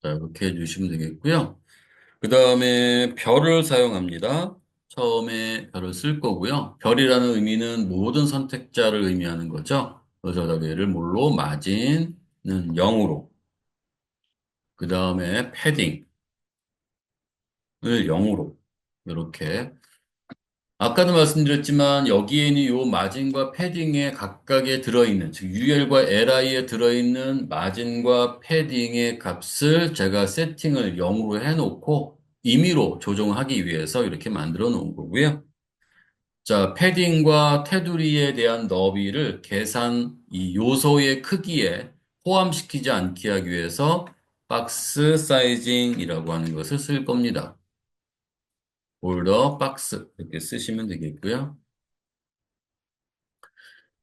자, 이렇게 해주시면 되겠고요. 그 다음에 별을 사용합니다. 처음에 별을 쓸 거고요. 별이라는 의미는 모든 선택자를 의미하는 거죠. 그래서 여기를 뭘로? 마진은 0으로. 그 다음에 패딩을 0으로. 이렇게. 아까도 말씀드렸지만 여기에는 요 마진과 패딩에 각각에 들어있는, 즉 UL과 LI에 들어있는 마진과 패딩의 값을 제가 세팅을 0으로 해놓고 임의로 조정하기 위해서 이렇게 만들어 놓은 거고요. 자, 패딩과 테두리에 대한 너비를 이 요소의 크기에 포함시키지 않게 하기 위해서 박스 사이징이라고 하는 것을 쓸 겁니다. 볼더 박스 이렇게 쓰시면 되겠고요.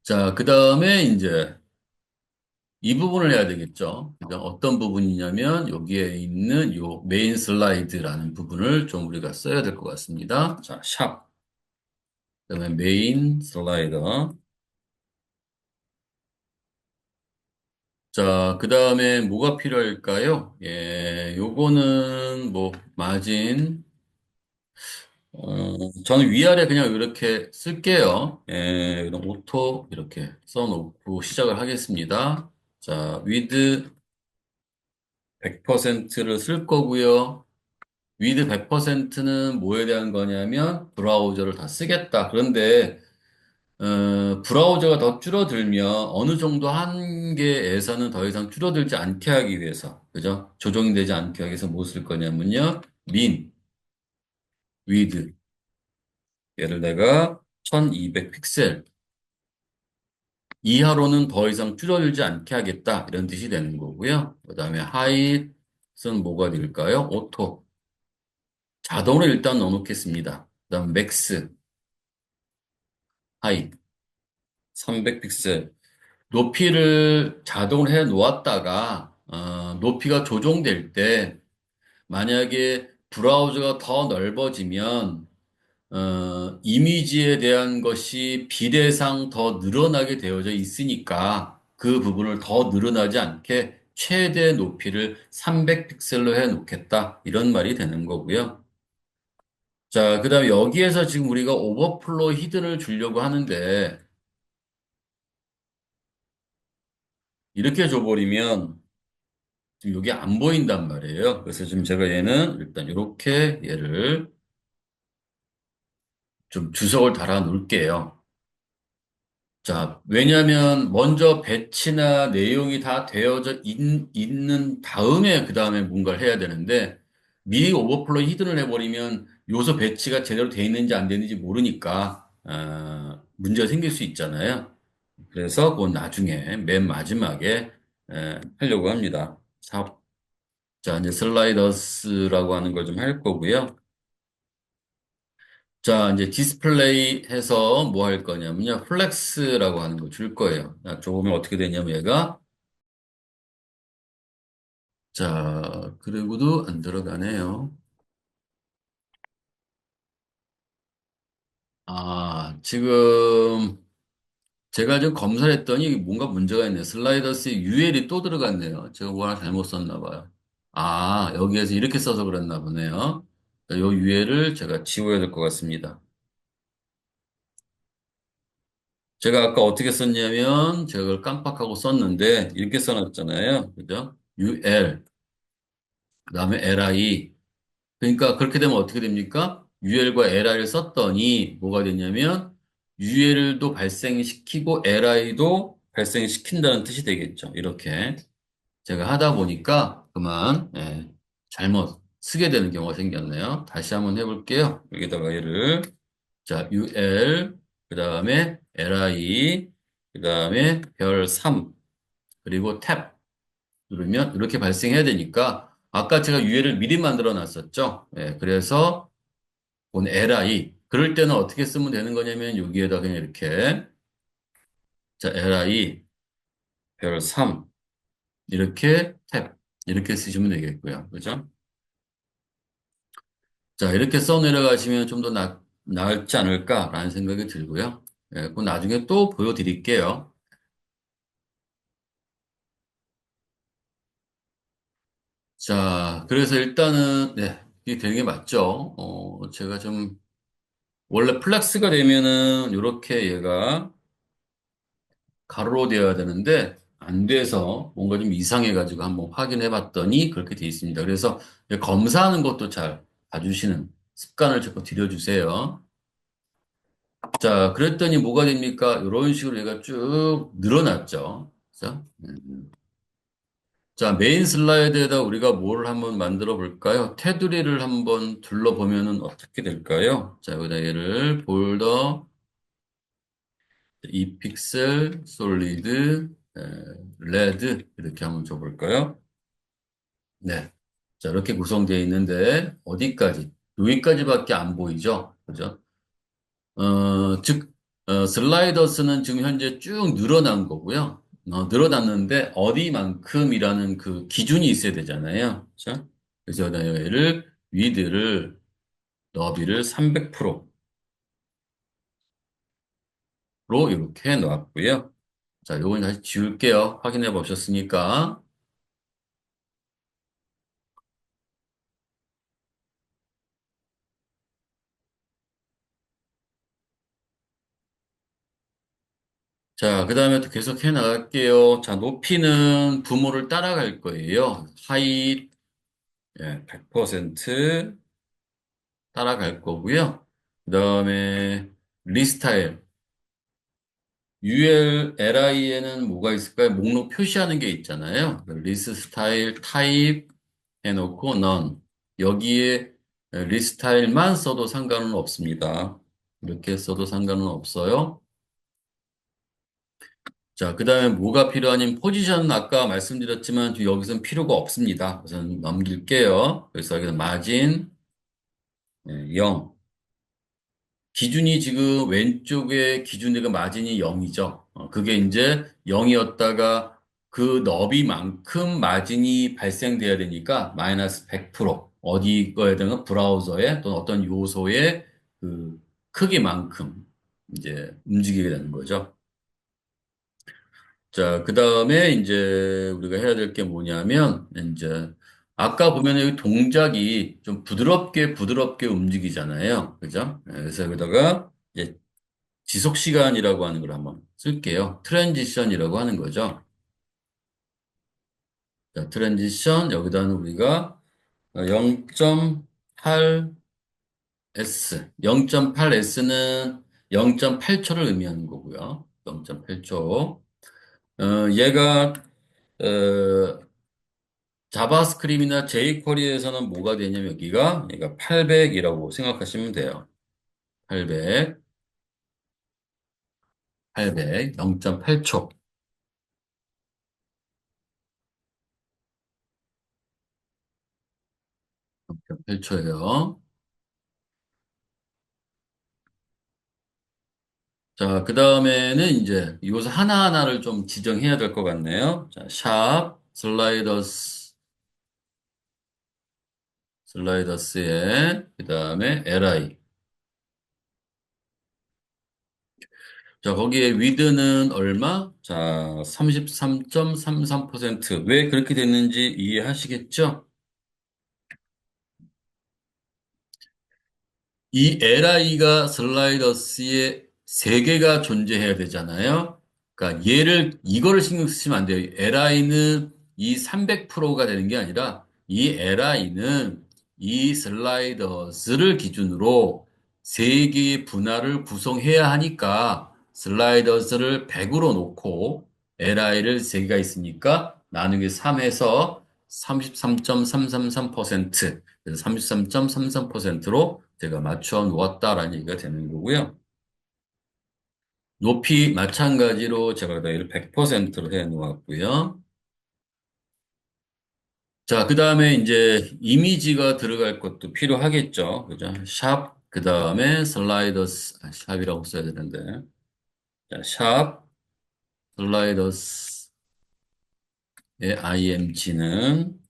자, 그 다음에 이제 이 부분을 해야 되겠죠. 그죠? 어떤 부분이냐면 여기에 있는 요 메인 슬라이드라는 부분을 좀 우리가 써야 될 것 같습니다. 자, 샵. 그다음에 메인 슬라이더. 자, 그 다음에 뭐가 필요할까요? 예, 요거는 뭐 마진. 저는 위아래 그냥 이렇게 쓸게요. 예, 이런 오토 이렇게 써놓고 시작을 하겠습니다. 자, 위드 100%를 쓸 거고요. 위드 100%는 뭐에 대한 거냐면 브라우저를 다 쓰겠다. 그런데 브라우저가 더 줄어들면 어느 정도 한계에서는 더 이상 줄어들지 않게 하기 위해서, 그죠? 조정이 되지 않게 하기 위해서 뭐 쓸 거냐면요. 위드. 얘를 내가 1200 픽셀 이하로는 더 이상 줄어들지 않게 하겠다. 이런 뜻이 되는 거고요. 그 다음에 하이트는 뭐가 될까요? 오토. 자동으로 일단 넣어놓겠습니다. 그 다음 맥스, 하이. 300픽셀. 높이를 자동으로 해 놓았다가, 높이가 조정될 때, 만약에 브라우저가 더 넓어지면, 이미지에 대한 것이 비례상 더 늘어나게 되어져 있으니까 그 부분을 더 늘어나지 않게 최대 높이를 300픽셀로 해 놓겠다. 이런 말이 되는 거고요. 자, 그 다음에 여기에서 지금 우리가 오버플로 히든을 주려고 하는데 이렇게 줘버리면 지금 여기 안 보인단 말이에요. 그래서 지금 제가 얘는 일단 이렇게 얘를 좀 주석을 달아 놓을게요. 자, 왜냐하면 먼저 배치나 내용이 다 되어져 있는 다음에 그 다음에 뭔가를 해야 되는데 미리 오버플로 히든을 해버리면 요소 배치가 제대로 돼 있는지 안 되는지 모르니까 문제가 생길 수 있잖아요. 그래서 그건 나중에 맨 마지막에 하려고 합니다. 자, 이제 슬라이더스라고 하는 걸 좀 할 거고요. 자, 이제 디스플레이 해서 뭐 할 거냐면요. 플렉스라고 하는 거 줄 거예요. 자, 조금은 어떻게 되냐면 얘가, 자, 그리고도 안 들어가네요. 지금 제가 좀 검사를 했더니 뭔가 문제가 있네요. 슬라이더스에 UL이 또 들어갔네요. 제가 뭐 하나 잘못 썼나 봐요. 여기에서 이렇게 써서 그랬나 보네요. 자, 요 UL을 제가 지워야 될 것 같습니다. 제가 아까 어떻게 썼냐면 제가 그걸 깜빡하고 썼는데 이렇게 써놨잖아요. 그죠? UL 그다음에 LI. 그러니까 그렇게 되면 어떻게 됩니까? UL과 LI를 썼더니 뭐가 됐냐면 UL도 발생시키고 LI도 발생시킨다는 뜻이 되겠죠. 이렇게 제가 하다 보니까 그만 잘못 쓰게 되는 경우가 생겼네요. 다시 한번 해볼게요. 여기다가 얘를 자 UL 그다음에 LI 그다음에 별 3 그리고 탭 누르면 이렇게 발생해야 되니까 아까 제가 유해를 미리 만들어 놨었죠. 그래서 본 li 그럴 때는 어떻게 쓰면 되는 거냐면 여기에다 그냥 이렇게 자 li 별 3 이렇게 탭 이렇게 쓰시면 되겠고요. 그죠? 자 이렇게 써 내려가시면 좀 더 나을지 않을까라는 생각이 들고요. 그거 나중에 또 보여드릴게요. 자 그래서 일단은 이게 되는 게 맞죠. 제가 좀 원래 플렉스가 되면은 이렇게 얘가 가로로 되어야 되는데 안 돼서 뭔가 좀 이상해가지고 한번 확인해 봤더니 그렇게 돼 있습니다. 그래서 검사하는 것도 잘 봐주시는 습관을 자꾸 들여주세요. 자, 그랬더니 뭐가 됩니까? 이런 식으로 얘가 쭉 늘어났죠. 그죠? 자, 메인 슬라이드에다 우리가 뭘 한번 만들어 볼까요? 테두리를 한번 둘러보면은 어떻게 될까요? 자, 여기다 얘를 볼더 이 픽셀, 솔리드, 레드 이렇게 한번 줘볼까요? 네. 자, 이렇게 구성되어 있는데 어디까지? 여기까지밖에 안 보이죠? 그죠? 즉, 슬라이더스는 지금 현재 쭉 늘어난 거고요. 늘어났는데 어디만큼이라는 그 기준이 있어야 되잖아요. 그죠? 그래서 내가 얘를 위드를 너비를 300%로 이렇게 해 놓았고요. 자, 요건 다시 지울게요. 확인해 보셨으니까. 자, 그 다음에 또 계속 해 나갈게요. 자, 높이는 부모를 따라갈 거예요. 하이, 100% 따라갈 거고요. 그 다음에 리스타일. ULLI에는 뭐가 있을까요? 목록 표시하는 게 있잖아요. 리스 스타일 타입 해놓고 none. 여기에 리스타일만 써도 상관은 없습니다. 이렇게 써도 상관은 없어요. 자, 그 다음에 뭐가 필요하냐면 포지션은 아까 말씀드렸지만 여기서는 필요가 없습니다. 우선 넘길게요. 그래서 여기서 마진 0. 기준이 지금 왼쪽에 기준대가 마진이 0이죠. 그게 이제 0이었다가 그 너비만큼 마진이 발생돼야 되니까 마이너스 100% 어디 거에든 브라우저에 또는 어떤 요소의 그 크기만큼 이제 움직이게 되는 거죠. 자, 그 다음에 이제 우리가 해야 될 게 뭐냐면, 이제, 아까 보면 여기 동작이 좀 부드럽게 부드럽게 움직이잖아요. 그죠? 그래서 여기다가 이제 지속 시간이라고 하는 걸 한번 쓸게요. 트랜지션이라고 하는 거죠. 자, 트랜지션, 여기다는 우리가 0.8S, 0.8S는 0.8초를 의미하는 거고요. 0.8초. 얘가 자바스크립트나 jQuery에서는 뭐가 되냐면 여기가 얘가 800이라고 생각하시면 돼요. 800, 800, 0.8초, 0.8초예요. 자, 그 다음에는 이제 요소 하나하나를 좀 지정해야 될 것 같네요. 자, 샵, 슬라이더스에, 그 다음에 li. 자, 거기에 width는 얼마? 자, 33.33%. 왜 그렇게 됐는지 이해하시겠죠? 이 LI가 슬라이더스에 세 개가 존재해야 되잖아요. 그러니까 이거를 신경 쓰시면 안 돼요. LI는 이 300%가 되는 게 아니라 이 LI는 이 슬라이더스를 기준으로 세 개의 분할을 구성해야 하니까 슬라이더스를 100으로 놓고 LI를 세 개가 있으니까 나누기 3해서 33.333%, 그래서 33.33%로 제가 맞춰 놓았다라는 얘기가 되는 거고요. 높이 마찬가지로 제가 여기를 100%로 해 놓았고요. 자, 그 다음에 이제 이미지가 들어갈 것도 필요하겠죠. 그죠? 샵, 그 다음에 슬라이더스, 샵이라고 써야 되는데. 자, 샵, 슬라이더스의 img는,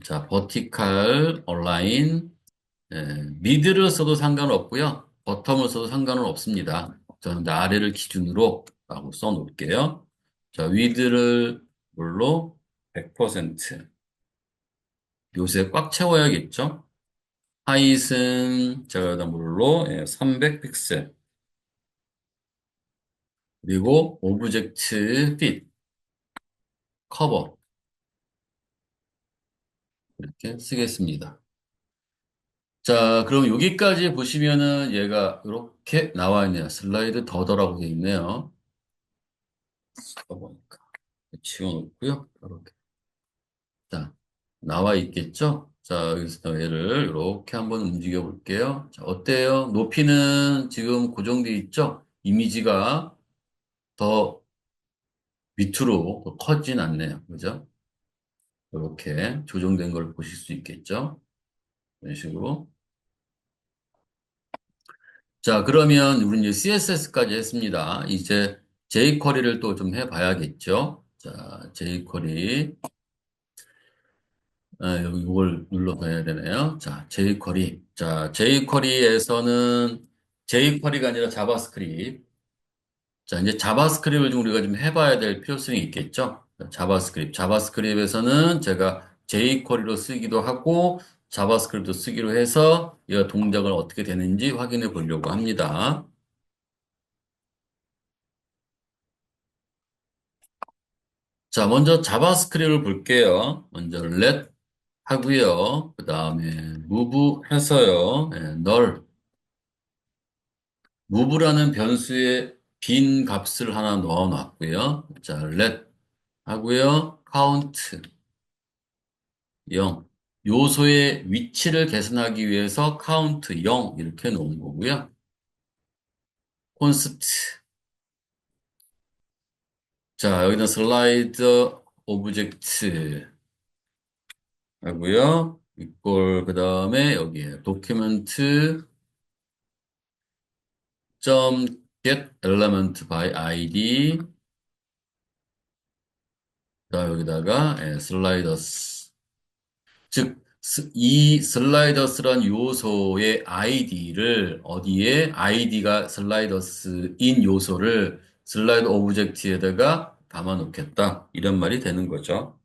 자, 버티칼, 얼라인, 미드를 써도 상관없고요. 버텀을 써도 상관은 없습니다. 저는 이제 아래를 기준으로 라고 써 놓을게요. 자, 위드를 물로 100%. 요새 꽉 채워야겠죠? 하이슨 제가 물로 300 픽셀. 그리고 오브젝트 핏, 커버 이렇게 쓰겠습니다. 자, 그럼 여기까지 보시면은 얘가 이렇게 나와 있네요. 슬라이드 더더라고 되어 있네요. 보니까 지워놓고요. 이렇게. 자, 나와 있겠죠? 자, 여기서 얘를 이렇게 한번 움직여 볼게요. 자, 어때요? 높이는 지금 고정되어 있죠? 이미지가 더 밑으로 더 커진 않네요. 그죠? 이렇게 조정된 걸 보실 수 있겠죠? 이런 식으로. 자, 그러면 우리 이제 CSS까지 했습니다. 이제 jQuery를 또 좀 해봐야겠죠? 자, jQuery. 여기 이걸 눌러서 해야 되네요. 자, jQuery. 자, jQuery에서는 jQuery가 아니라 자바스크립트. 자, 이제 자바스크립트를 좀 우리가 좀 해봐야 될 필요성이 있겠죠? 자바스크립트. 자바스크립트에서는 제가 jQuery로 쓰기도 하고 자바스크립트도 쓰기로 해서 이 동작을 어떻게 되는지 확인해 보려고 합니다. 자, 먼저 자바스크립트를 볼게요. 먼저 let 하고요. 그 다음에 move 해서요. null. move라는 변수에 빈 값을 하나 넣어 놨고요. 자, let 하고요. count 0. 요소의 위치를 계산하기 위해서 count 0 이렇게 놓은 거고요. const. 자, 여기다 슬라이드 오브젝트 하고요. 이걸 그다음에 여기에 document get element by ID. 자, 여기다가 슬라이더스. 즉, 이 슬라이더스란 요소의 아이디를 어디에 아이디가 슬라이더스인 요소를 슬라이드 오브젝트에다가 담아 놓겠다. 이런 말이 되는 거죠.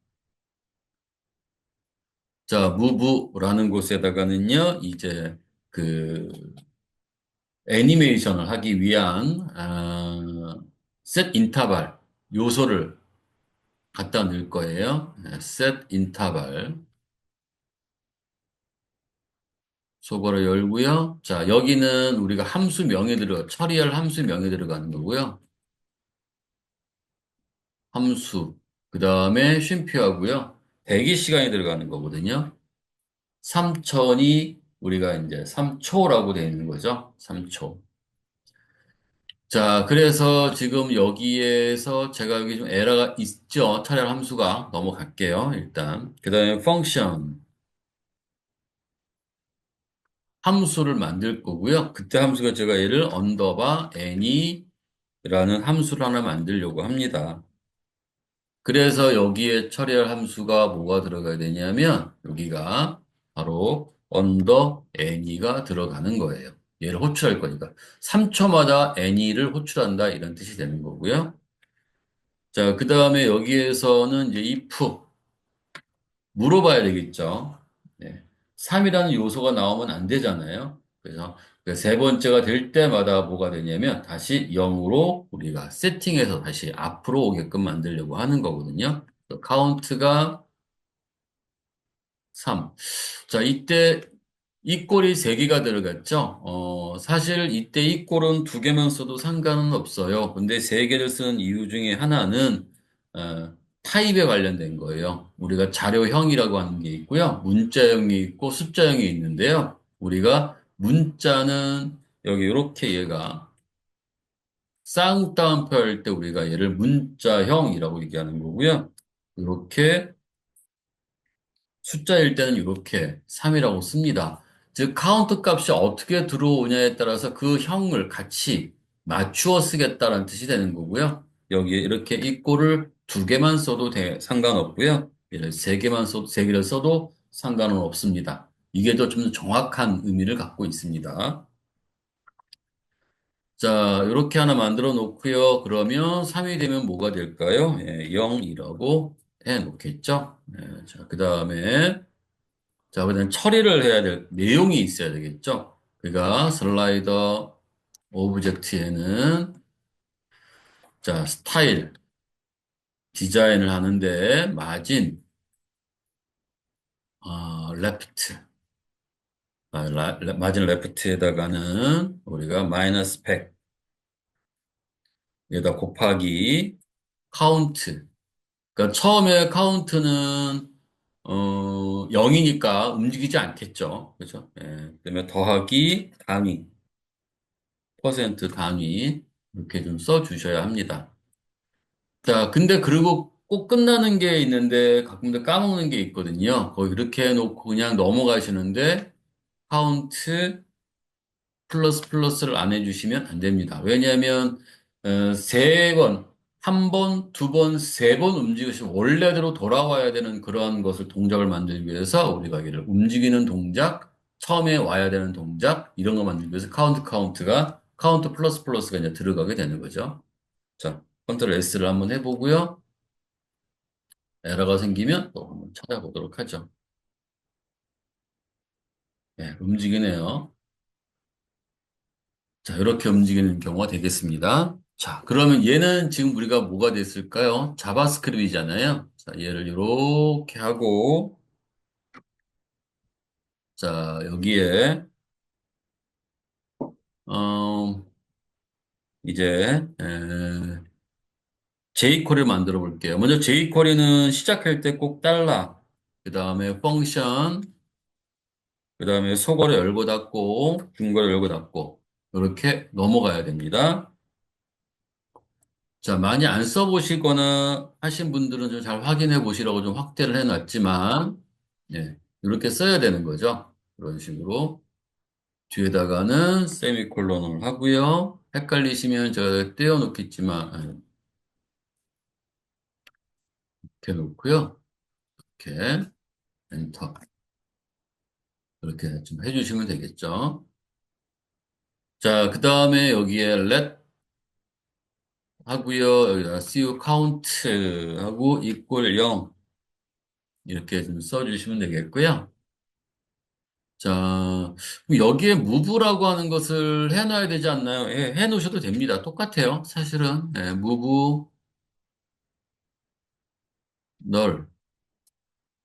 자, 무브라는 곳에다가는요, 이제 그 애니메이션을 하기 위한 셋 인터벌 요소를 갖다 넣을 거예요. 셋 인터벌 속어를 열고요. 자, 여기는 우리가 함수 명에 처리할 함수 명에 들어가는 거고요. 함수. 그 다음에 쉼표하고요. 대기 시간이 들어가는 거거든요. 3천이 우리가 이제 3초라고 되어 있는 거죠. 3초. 자, 그래서 지금 여기에서 제가 여기 좀 에러가 있죠. 처리할 함수가 넘어갈게요. 일단. 그 다음에 펑션. 함수를 만들 거고요. 그때 함수가 제가 얘를 언더바 any라는 함수를 하나 만들려고 합니다. 그래서 여기에 처리할 함수가 뭐가 들어가야 되냐면 여기가 바로 언더 any가 들어가는 거예요. 얘를 호출할 거니까. 3초마다 any를 호출한다 이런 뜻이 되는 거고요. 자, 그 다음에 여기에서는 이제 if 물어봐야 되겠죠. 네. 3이라는 요소가 나오면 안 되잖아요. 그래서 그세 번째가 될 때마다 뭐가 되냐면 다시 0으로 우리가 세팅해서 다시 앞으로 오게끔 만들려고 하는 거거든요. 카운트가 3. 자, 이때 이 꼴이 세 개가 들어갔죠. 사실 이때 이 꼴은 두 개만 써도 상관은 없어요. 근데 세 개를 쓰는 이유 중에 하나는 타입에 관련된 거예요. 우리가 자료형이라고 하는 게 있고요. 문자형이 있고 숫자형이 있는데요. 우리가 문자는 여기 이렇게 얘가 쌍따옴표 할 때 우리가 얘를 문자형이라고 얘기하는 거고요. 이렇게 숫자일 때는 이렇게 3이라고 씁니다. 즉, 카운트 값이 어떻게 들어오냐에 따라서 그 형을 같이 맞추어 쓰겠다는 뜻이 되는 거고요. 여기에 이렇게 이꼬를 두 개만 써도 상관없고요. 얘를 세 개만 써도, 세 개를 써도 상관은 없습니다. 이게 더 좀 정확한 의미를 갖고 있습니다. 자, 이렇게 하나 만들어 놓고요. 그러면 3이 되면 뭐가 될까요? 0이라고 해 놓겠죠? 자, 그 다음에 자, 그다음 처리를 해야 될 내용이 있어야 되겠죠? 그러니까 슬라이더 오브젝트에는 자, 스타일 디자인을 하는데 마진 레프트 마진 레프트에다가는 우리가 마이너스 100에다 곱하기 카운트. 그러니까 처음에 카운트는 0이니까 움직이지 않겠죠. 그죠? 예. 그다음에 더하기 단위 퍼센트 단위 이렇게 좀 써주셔야 합니다. 자, 근데 그리고 꼭 끝나는 게 있는데 가끔도 까먹는 게 있거든요. 거의 이렇게 해놓고 그냥 넘어가시는데 카운트 플러스 플러스를 안 해주시면 안 됩니다. 왜냐하면 세 번, 한 번, 두 번, 세 번 움직이시면 원래대로 돌아와야 되는 그러한 것을 동작을 만들기 위해서 우리가 이를 움직이는 동작, 처음에 와야 되는 동작 이런 거 만들기 위해서 카운트가 카운트 플러스 플러스가 이제 들어가게 되는 거죠. 자, 컨트롤 S를 한번 해보고요. 에러가 생기면 또 한번 찾아보도록 하죠. 네, 움직이네요. 자, 이렇게 움직이는 경우가 되겠습니다. 자, 그러면 얘는 지금 우리가 뭐가 됐을까요? 자바스크립트잖아요. 자, 얘를 이렇게 하고, 자, 여기에, 어, 이제, jQuery를 만들어 볼게요. 먼저 jQuery는 시작할 때 꼭 달러, 그 다음에 펑션, 그 다음에 속어를 열고 닫고, 중괄호 열고 닫고, 이렇게 넘어가야 됩니다. 자, 많이 안 써보시거나 하신 분들은 좀 잘 확인해 보시라고 좀 확대를 해놨지만, 예, 이렇게 써야 되는 거죠. 이런 식으로. 뒤에다가는 세미콜론을 하고요. 헷갈리시면 제가 떼어놓겠지만 이렇게 놓고요. 이렇게 엔터 이렇게 좀 해주시면 되겠죠. 자, 그 다음에 여기에 let 하고요. 여기다 cu count 하고 equal 0 이렇게 좀 써주시면 되겠고요. 자, 그럼 여기에 move라고 하는 것을 해놔야 되지 않나요? 예, 해놓으셔도 됩니다. 똑같아요. 사실은 move null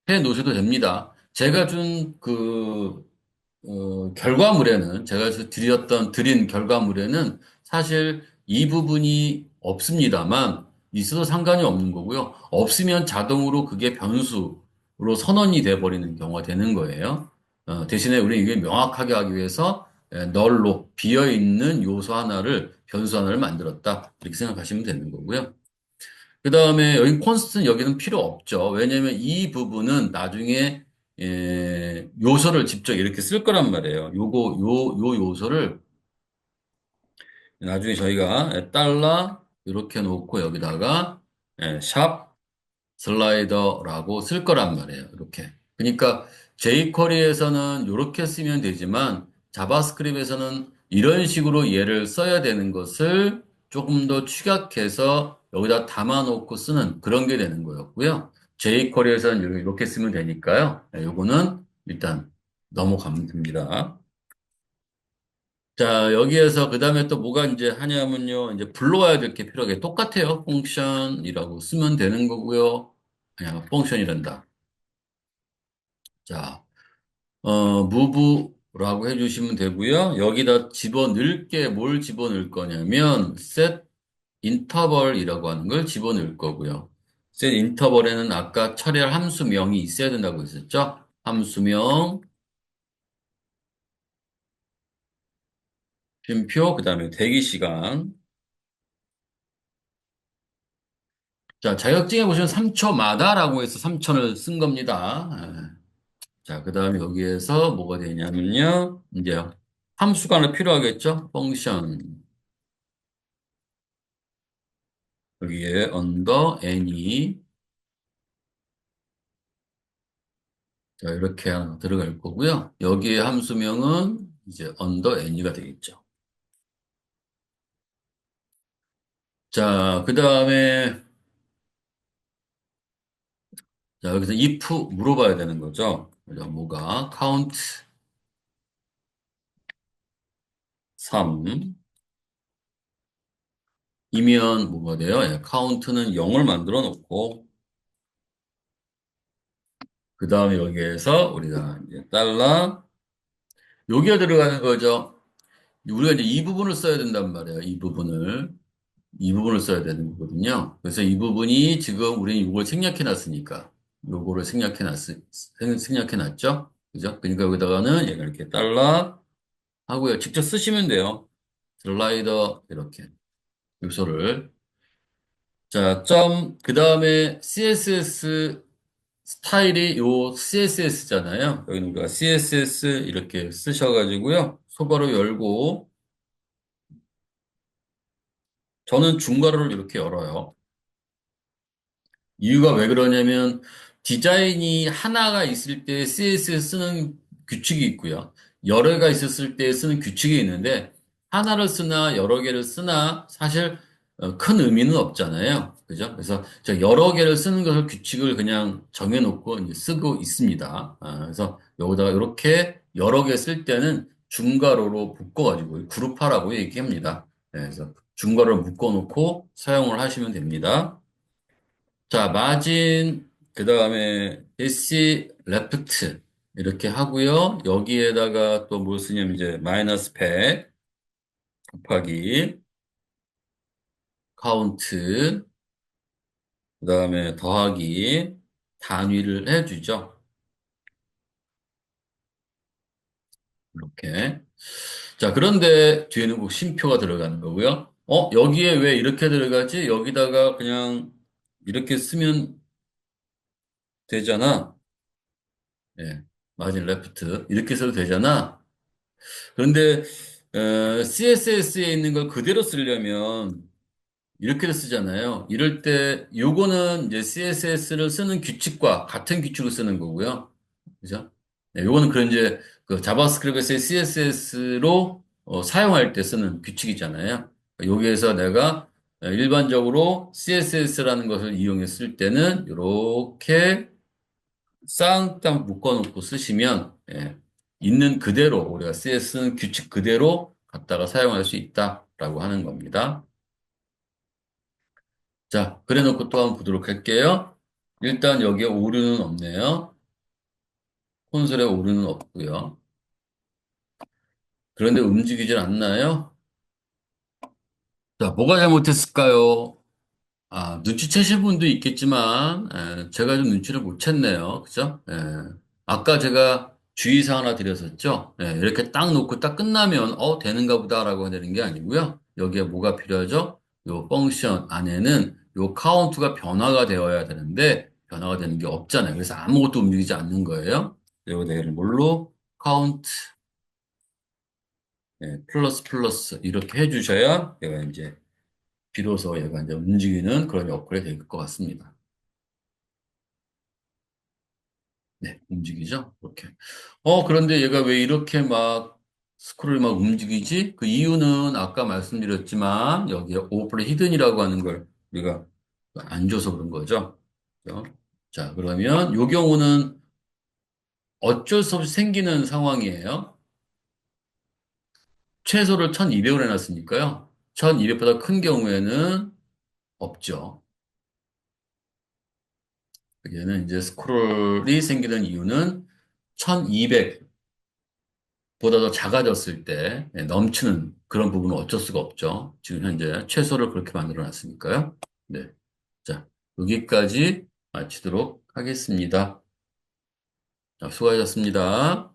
해 놓으셔도 됩니다. 제가 준 결과물에는, 제가 드린 결과물에는 사실 이 부분이 없습니다만, 있어도 상관이 없는 거고요. 없으면 자동으로 그게 변수로 선언이 돼버리는 경우가 되는 거예요. 대신에 우리 이게 명확하게 하기 위해서 널로 비어있는 요소 하나를, 변수 하나를 만들었다. 이렇게 생각하시면 되는 거고요. 그 다음에 여기 콘스트는 여기는 필요 없죠. 왜냐하면 이 부분은 나중에 요소를 직접 이렇게 쓸 거란 말이에요. 요 요소를 나중에 저희가 달러 이렇게 놓고 여기다가 샵 슬라이더라고 쓸 거란 말이에요. 이렇게. 그러니까 jQuery에서는 이렇게 쓰면 되지만 자바스크립트에서는 이런 식으로 얘를 써야 되는 것을 조금 더 축약해서 여기다 담아놓고 쓰는 그런 게 되는 거였고요. jQuery에서는 이렇게 쓰면 되니까요. 요거는 일단 넘어가면 됩니다. 자, 여기에서 그 다음에 또 뭐가 이제 하냐면요. 이제 불러와야 될 게 필요하게 똑같아요. 펑션이라고 쓰면 되는 거고요. 그냥 펑션이란다. 자, move라고 해주시면 되고요. 여기다 집어넣을 게 뭘 집어넣을 거냐면 set interval이라고 하는 걸 집어넣을 거고요. set interval에는 아까 처리할 함수명이 있어야 된다고 했었죠. 함수명, 쉼표, 그 다음에 대기시간. 자, 자격증에 보시면 3초마다라고 해서 3천을 쓴 겁니다. 자, 그 다음에 여기에서 뭐가 되냐면요. 이제 함수가 하나 필요하겠죠? 펑션. 여기에 언더 n이 자, 이렇게 하나 들어갈 거고요. 여기에 함수명은 이제 언더 n이가 되겠죠. 자, 그 다음에 자, 여기서 if 물어봐야 되는 거죠. 그죠? 뭐가 count 3 이면 뭐가 돼요? count는 0을 만들어 놓고 그 다음에 여기에서 우리가 이제 달러 여기에 들어가는 거죠. 우리가 이제 이 부분을 써야 된단 말이에요. 이 부분을 써야 되는 거거든요. 그래서 이 부분이 지금 우리는 이걸 생략해 놨으니까 요거를 생략해 놨죠. 그죠? 그러니까 여기다가는 얘가 이렇게 달러 하고요. 직접 쓰시면 돼요. 슬라이더 이렇게 요소를 자, 그 다음에 CSS 스타일이 요 CSS잖아요. 여기는 우리가 CSS 이렇게 쓰셔가지고요. 소괄호 열고 저는 중괄호를 이렇게 열어요. 이유가 왜 그러냐면 디자인이 하나가 있을 때 CSS 쓰는 규칙이 있고요. 여러 개가 있었을 때 쓰는 규칙이 있는데 하나를 쓰나 여러 개를 쓰나 사실 큰 의미는 없잖아요. 그죠? 그래서 제가 여러 개를 쓰는 것을 규칙을 그냥 정해놓고 이제 쓰고 있습니다. 그래서 여기다가 이렇게 여러 개 쓸 때는 중괄호로 묶어가지고 그룹화라고 얘기합니다. 그래서 중괄호를 묶어놓고 사용을 하시면 됩니다. 자, 마진, 그 다음에 DC 레프트 이렇게 하고요. 여기에다가 또 뭘 쓰냐면 이제 마이너스 100 곱하기 카운트, 그 다음에 더하기 단위를 해주죠. 이렇게. 자, 그런데 뒤에는 꼭 쉼표가 들어가는 거고요. 여기에 왜 이렇게 들어가지? 여기다가 그냥 이렇게 쓰면 되잖아. 예, 마진 레프트. 이렇게 써도 되잖아. 그런데 CSS에 있는 걸 그대로 쓰려면 이렇게 쓰잖아요. 이럴 때 요거는 이제 CSS를 쓰는 규칙과 같은 규칙을 쓰는 거고요. 그죠? 네, 요거는 그런 이제 그 자바스크립트의 CSS로 사용할 때 쓰는 규칙이잖아요. 여기에서 내가 일반적으로 CSS라는 것을 이용했을 때는 이렇게 쌍따 묶어놓고 쓰시면 있는 그대로 우리가 CS는 규칙 그대로 갖다가 사용할 수 있다라고 하는 겁니다. 자, 그래 놓고 또 한번 보도록 할게요. 일단 여기에 오류는 없네요. 콘솔에 오류는 없고요. 그런데 움직이질 않나요? 자, 뭐가 잘못했을까요? 아, 눈치채실 분도 있겠지만, 제가 좀 눈치를 못 챘네요. 그죠? 아까 제가 주의사항 하나 드렸었죠? 이렇게 딱 놓고 딱 끝나면, 되는가 보다라고 되는 게 아니고요. 여기에 뭐가 필요하죠? 요 펑션 안에는 요 카운트가 변화가 되어야 되는데, 변화가 되는 게 없잖아요. 그래서 아무것도 움직이지 않는 거예요. 그리고 내를 뭘로? 카운트, 플러스 플러스, 이렇게 해주셔야 얘가 이제, 비로소 얘가 이제 움직이는 그런 역할이 될 것 같습니다. 네, 움직이죠? 이렇게. 그런데 얘가 왜 이렇게 막 스크롤이 막 움직이지? 그 이유는 아까 말씀드렸지만 여기에 오버플레이 히든이라고 하는 걸 우리가 안 줘서 그런 거죠. 그죠? 자, 그러면 이 경우는 어쩔 수 없이 생기는 상황이에요. 최소를 1200으로 해놨으니까요. 1200보다 큰 경우에는 없죠. 얘는 이제 스크롤이 생기는 이유는 1200 보다 더 작아졌을 때 넘치는 그런 부분은 어쩔 수가 없죠. 지금 현재 최소를 그렇게 만들어 놨으니까요. 네. 자, 여기까지 마치도록 하겠습니다. 자, 수고하셨습니다.